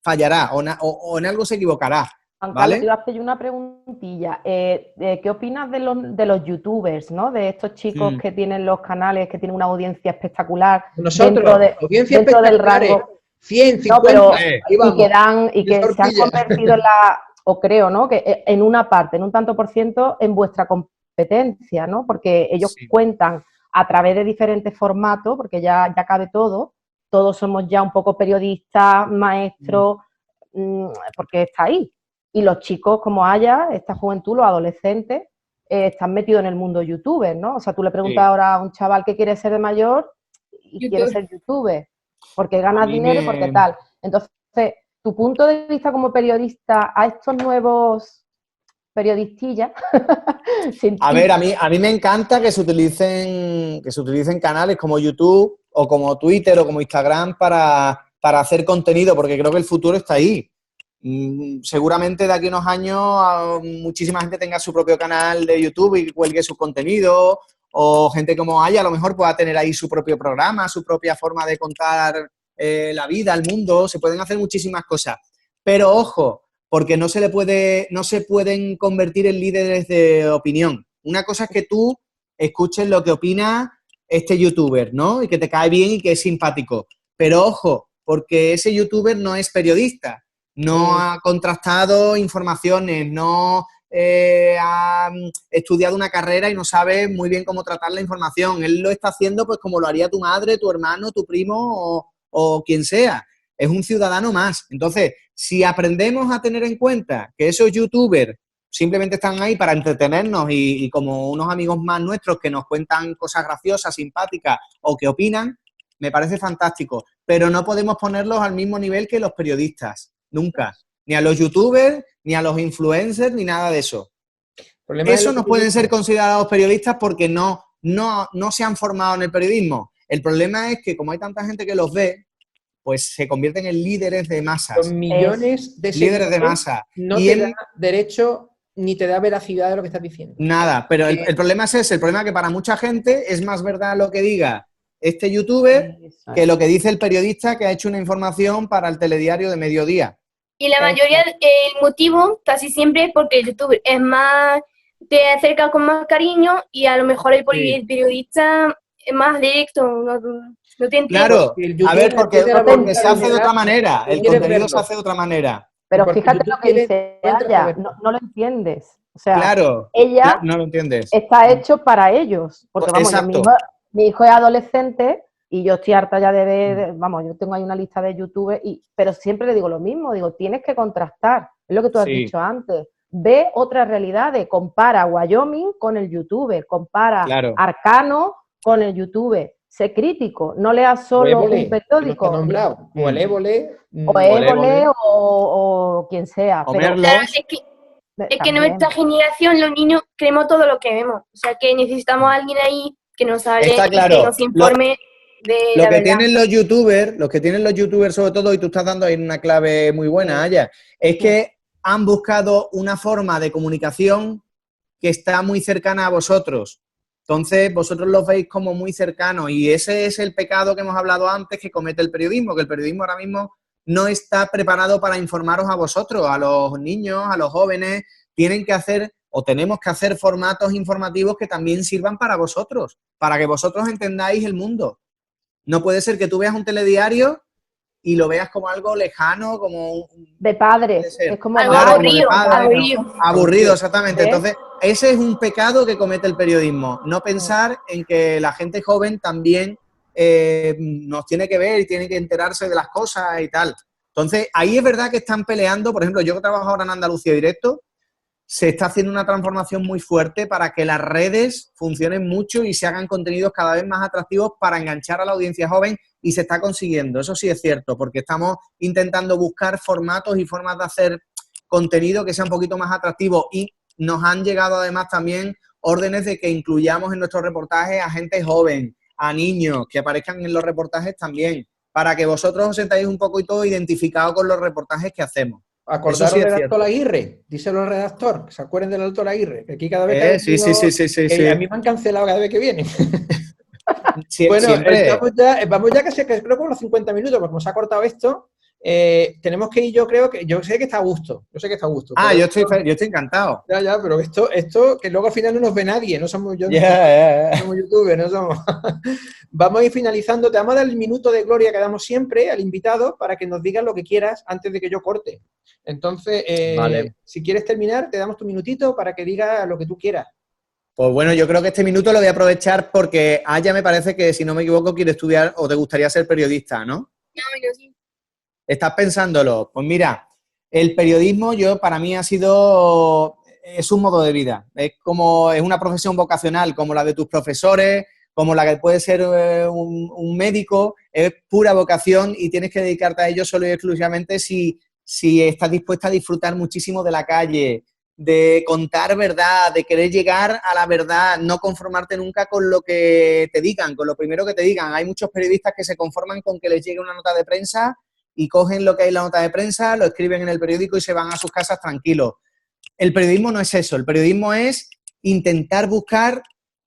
Speaker 2: fallará o en algo se equivocará.
Speaker 4: Juan Carlos,
Speaker 2: ¿Vale?
Speaker 4: te iba a hacer yo una preguntilla. ¿Qué opinas de los youtubers, ¿no? De estos chicos que tienen los canales, que tienen una audiencia espectacular
Speaker 1: Nosotros, audiencia
Speaker 4: dentro del
Speaker 1: espectacular,
Speaker 4: rango.
Speaker 1: 100, 50,
Speaker 4: No, pero
Speaker 1: ahí
Speaker 4: y
Speaker 1: vamos.
Speaker 4: que se han convertido en o creo, ¿no? Que en una parte, en un tanto por ciento, en vuestra competencia, ¿no? Porque ellos cuentan a través de diferentes formatos, porque ya cabe todo. Todos somos ya un poco periodistas, maestros, porque está ahí. Y los chicos, como haya, esta juventud, los adolescentes, están metidos en el mundo youtuber, ¿no? O sea, tú le preguntas ahora a un chaval que quiere ser de mayor y quiere ser youtuber, porque ganas dinero y porque tal. Entonces, tu punto de vista como periodista a estos nuevos periodistillas.
Speaker 2: A ver, a mí me encanta que se utilicen canales como YouTube o como Twitter o como Instagram para hacer contenido, porque creo que el futuro está ahí. Seguramente de aquí a unos años muchísima gente tenga su propio canal de YouTube y cuelgue sus contenidos, o gente como Aya a lo mejor pueda tener ahí su propio programa, su propia forma de contar la vida, el mundo. Se pueden hacer muchísimas cosas. Pero ojo, porque no se pueden convertir en líderes de opinión. Una cosa es que tú escuches lo que opina este youtuber, ¿no? Y que te cae bien y que es simpático. Pero ojo, porque ese youtuber no es periodista, no ha contrastado informaciones, no ha estudiado una carrera y no sabe muy bien cómo tratar la información. Él lo está haciendo pues como lo haría tu madre, tu hermano, tu primo o quien sea. Es un ciudadano más. Entonces, si aprendemos a tener en cuenta que esos youtubers simplemente están ahí para entretenernos y como unos amigos más nuestros que nos cuentan cosas graciosas, simpáticas o que opinan, me parece fantástico. Pero no podemos ponerlos al mismo nivel que los periodistas, nunca. Ni a los youtubers, ni a los influencers, ni nada de eso. Eso no pueden ser considerados periodistas porque no se han formado en el periodismo. El problema es que como hay tanta gente que los ve, pues se convierten en líderes de masas.
Speaker 1: Con millones de
Speaker 2: líderes de masa.
Speaker 1: No te da derecho ni te da veracidad de lo que estás diciendo.
Speaker 2: Nada, pero el problema es ese. El problema es que para mucha gente es más verdad lo que diga este youtuber que lo que dice el periodista que ha hecho una información para el telediario de mediodía.
Speaker 3: Y la mayoría, el motivo casi siempre es porque el youtuber es más, te acerca con más cariño y a lo mejor el periodista es más directo, no te entiendo.
Speaker 2: Claro, a ver, porque se hace de otra manera, el contenido se hace de otra manera.
Speaker 4: Pero fíjate lo que dice ella, no lo entiendes. O sea,
Speaker 2: claro,
Speaker 4: ella
Speaker 2: no lo entiendes.
Speaker 4: Está hecho para ellos. Porque vamos, mi hijo es adolescente y yo estoy harta ya de ver, vamos, yo tengo ahí una lista de youtubers, pero siempre le digo lo mismo, digo, tienes que contrastar, es lo que tú has dicho antes. Ve otras realidades, compara Wyoming con el youtuber, compara Arcano con el youtuber. Sé crítico, no leas solo un periódico.
Speaker 1: O el Évole.
Speaker 4: O quien sea. Pero
Speaker 3: es que nuestra generación, los niños, creemos todo lo que vemos. O sea, que necesitamos a alguien ahí que nos hable y que nos informe de la verdad.
Speaker 2: Tienen los que tienen los youtubers sobre todo, y tú estás dando ahí una clave muy buena, Aya, es que han buscado una forma de comunicación que está muy cercana a vosotros. Entonces, vosotros los veis como muy cercanos y ese es el pecado que hemos hablado antes que comete el periodismo, que el periodismo ahora mismo no está preparado para informaros a vosotros, a los niños, a los jóvenes. Tienen que hacer o tenemos que hacer formatos informativos que también sirvan para vosotros, para que vosotros entendáis el mundo. No puede ser que tú veas un telediario y lo veas como algo lejano, como...
Speaker 4: De padres. Es como
Speaker 3: algo aburrido.
Speaker 2: Aburrido, exactamente. Entonces, ese es un pecado que comete el periodismo. No pensar en que la gente joven también nos tiene que ver y tiene que enterarse de las cosas y tal. Entonces, ahí es verdad que están peleando. Por ejemplo, yo que trabajo ahora en Andalucía Directo, se está haciendo una transformación muy fuerte para que las redes funcionen mucho y se hagan contenidos cada vez más atractivos para enganchar a la audiencia joven, y se está consiguiendo. Eso sí es cierto, porque estamos intentando buscar formatos y formas de hacer contenido que sea un poquito más atractivo, y nos han llegado además también órdenes de que incluyamos en nuestros reportajes a gente joven, a niños, que aparezcan en los reportajes también, para que vosotros os sentáis un poco y todo identificados con los reportajes que hacemos.
Speaker 1: Acordaros del redactor Aguirre, díselo al redactor, que se acuerden del redactor Aguirre, que aquí cada vez que
Speaker 2: sí.
Speaker 1: A mí me han cancelado cada vez que vienen.
Speaker 2: Bueno, siempre.
Speaker 1: Vamos ya casi, creo que con los 50 minutos, porque como se ha cortado esto, tenemos que ir, yo sé que está a gusto, yo sé que está a gusto.
Speaker 2: Yo estoy encantado.
Speaker 1: Ya, pero esto, que luego al final no nos ve nadie, no somos yo, no somos youtubers, no somos. Vamos a ir finalizando, te vamos a dar el minuto de gloria que damos siempre al invitado para que nos digas lo que quieras antes de que yo corte. Entonces, vale. Si quieres terminar, te damos tu minutito para que digas lo que tú quieras.
Speaker 2: Pues bueno, yo creo que este minuto lo voy a aprovechar porque Aya me parece que, si no me equivoco, quiere estudiar o te gustaría ser periodista, ¿no?
Speaker 3: No, yo sí.
Speaker 2: ¿Estás pensándolo? Pues mira, el periodismo para mí es un modo de vida. Es una profesión vocacional, como la de tus profesores, como la que puede ser un médico. Es pura vocación y tienes que dedicarte a ello solo y exclusivamente si estás dispuesta a disfrutar muchísimo de la calle, de contar verdad, de querer llegar a la verdad, no conformarte nunca con lo que te digan, con lo primero que te digan. Hay muchos periodistas que se conforman con que les llegue una nota de prensa y cogen lo que hay en la nota de prensa, lo escriben en el periódico y se van a sus casas tranquilos. El periodismo no es eso, el periodismo es intentar buscar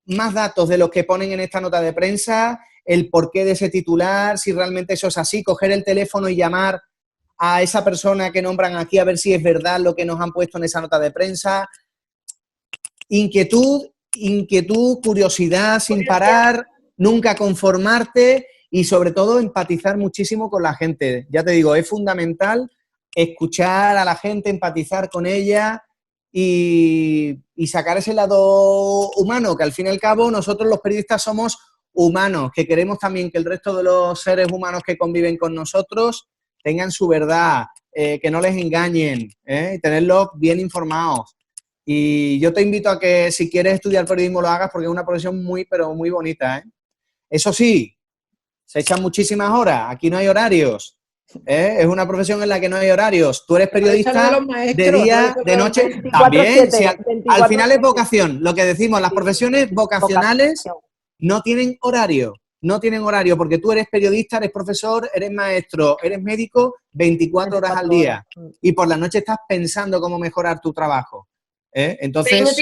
Speaker 2: más datos de los que ponen en esta nota de prensa, el porqué de ese titular, si realmente eso es así, coger el teléfono y llamar a esa persona que nombran aquí a ver si es verdad lo que nos han puesto en esa nota de prensa. Inquietud, curiosidad sin parar, nunca conformarte y sobre todo empatizar muchísimo con la gente. Ya te digo, es fundamental escuchar a la gente, empatizar con ella y sacar ese lado humano, que al fin y al cabo nosotros los periodistas somos humanos, que queremos también que el resto de los seres humanos que conviven con nosotros tengan su verdad, que no les engañen, tenerlos bien informados. Y yo te invito a que si quieres estudiar periodismo lo hagas porque es una profesión muy, pero muy bonita. Eso sí, se echan muchísimas horas, aquí no hay horarios. Es una profesión en la que no hay horarios. Tú eres periodista de día, de noche, 24/7, también. Si al final es vocación. Lo que decimos, las profesiones vocacionales no tienen horario. No tienen horario porque tú eres periodista, eres profesor, eres maestro, eres médico 24 horas al día. Y por la noche estás pensando cómo mejorar tu trabajo. Entonces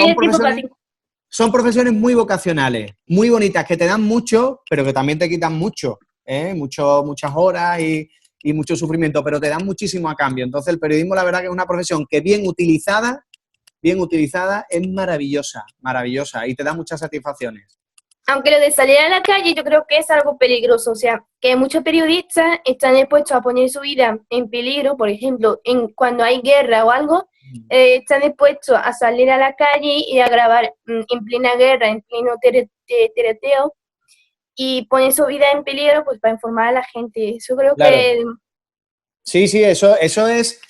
Speaker 2: son profesiones muy vocacionales, muy bonitas, que te dan mucho, pero que también te quitan mucho. Muchas horas y mucho sufrimiento, pero te dan muchísimo a cambio. Entonces el periodismo, la verdad que es una profesión que bien utilizada, es maravillosa, maravillosa y te da muchas satisfacciones.
Speaker 3: Aunque lo de salir a la calle yo creo que es algo peligroso, o sea, que muchos periodistas están dispuestos a poner su vida en peligro, por ejemplo, cuando hay guerra o algo, están dispuestos a salir a la calle y a grabar en plena guerra, en pleno tirateo, y poner su vida en peligro pues para informar a la gente. Eso creo que...
Speaker 2: Sí, eso es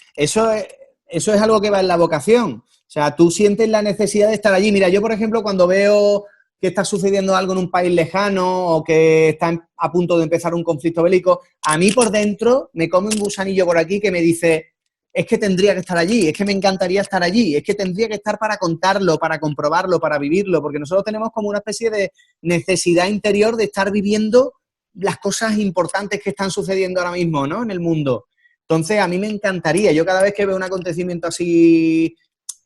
Speaker 2: algo que va en la vocación. O sea, tú sientes la necesidad de estar allí. Mira, yo, por ejemplo, cuando veo que está sucediendo algo en un país lejano o que está a punto de empezar un conflicto bélico, a mí por dentro me come un gusanillo por aquí que me dice, es que tendría que estar allí, es que me encantaría estar allí, es que tendría que estar para contarlo, para comprobarlo, para vivirlo, porque nosotros tenemos como una especie de necesidad interior de estar viviendo las cosas importantes que están sucediendo ahora mismo, ¿no?, en el mundo. Entonces, a mí me encantaría, yo cada vez que veo un acontecimiento así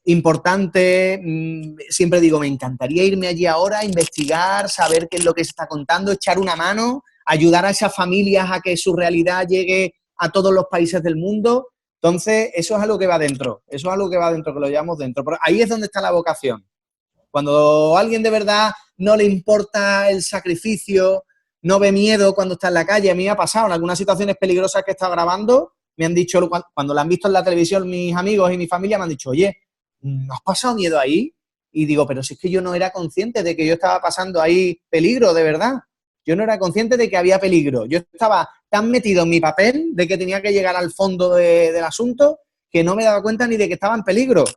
Speaker 2: importante, siempre digo, me encantaría irme allí ahora, investigar, saber qué es lo que se está contando, echar una mano, ayudar a esas familias a que su realidad llegue a todos los países del mundo. Entonces, eso es algo que va dentro, que lo llevamos dentro. Pero ahí es donde está la vocación. Cuando a alguien de verdad no le importa el sacrificio, no ve miedo cuando está en la calle. A mí me ha pasado en algunas situaciones peligrosas que he estado grabando, me han dicho, cuando la han visto en la televisión mis amigos y mi familia, me han dicho, oye, ¿no has pasado miedo ahí? Y digo, pero si es que yo no era consciente de que yo estaba pasando ahí peligro, de verdad. Yo no era consciente de que había peligro. Yo estaba tan metido en mi papel de que tenía que llegar al fondo del asunto que no me daba cuenta ni de que estaba en peligro. O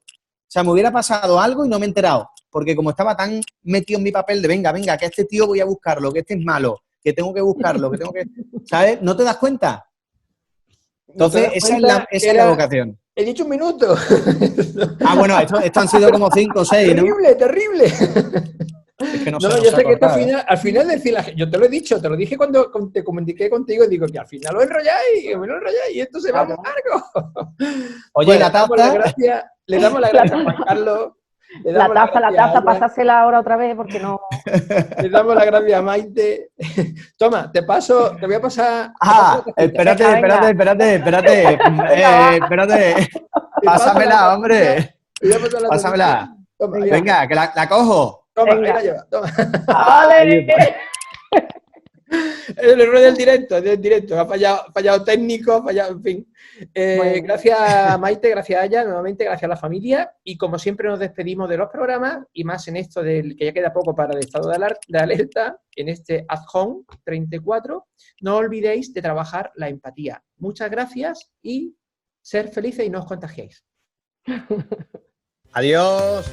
Speaker 2: sea, me hubiera pasado algo y no me he enterado. Porque como estaba tan metido en mi papel de venga, que a este tío voy a buscarlo, que este es malo, que tengo que buscarlo, que tengo que... ¿Sabes? ¿No te das cuenta? Entonces, esa es la vocación.
Speaker 1: He dicho 1 minuto.
Speaker 2: Ah, bueno, esto han sido como 5 o 6, ¿no?
Speaker 1: Terrible, terrible.
Speaker 2: Es que no
Speaker 1: No,
Speaker 2: sé,
Speaker 1: yo sé que al final decir, yo te lo he dicho, te lo dije cuando te comuniqué contigo, digo que al final lo enrolláis, y esto se va muy largo.
Speaker 2: Oye,
Speaker 1: Bueno,
Speaker 2: la taza.
Speaker 1: Le damos las gracias a Juan Carlos.
Speaker 4: La taza, pásasela ahora otra vez porque no...
Speaker 1: Le damos las gracias a Maite. Toma, te voy a pasar...
Speaker 2: Espérate. Pásamela, hombre. Pásamela.
Speaker 1: Toma,
Speaker 2: venga, que la cojo.
Speaker 1: Toma, ahí la lleva, toma.
Speaker 4: ¡Vale!
Speaker 1: El error del directo, ha fallado técnico, ha fallado, en fin. Gracias a Maite, gracias a ella, nuevamente, gracias a la familia, y como siempre nos despedimos de los programas, y más en esto del que ya queda poco para el estado de alerta, en este At Home 34, no olvidéis de trabajar la empatía. Muchas gracias y ser felices y no os contagiéis.
Speaker 2: Adiós.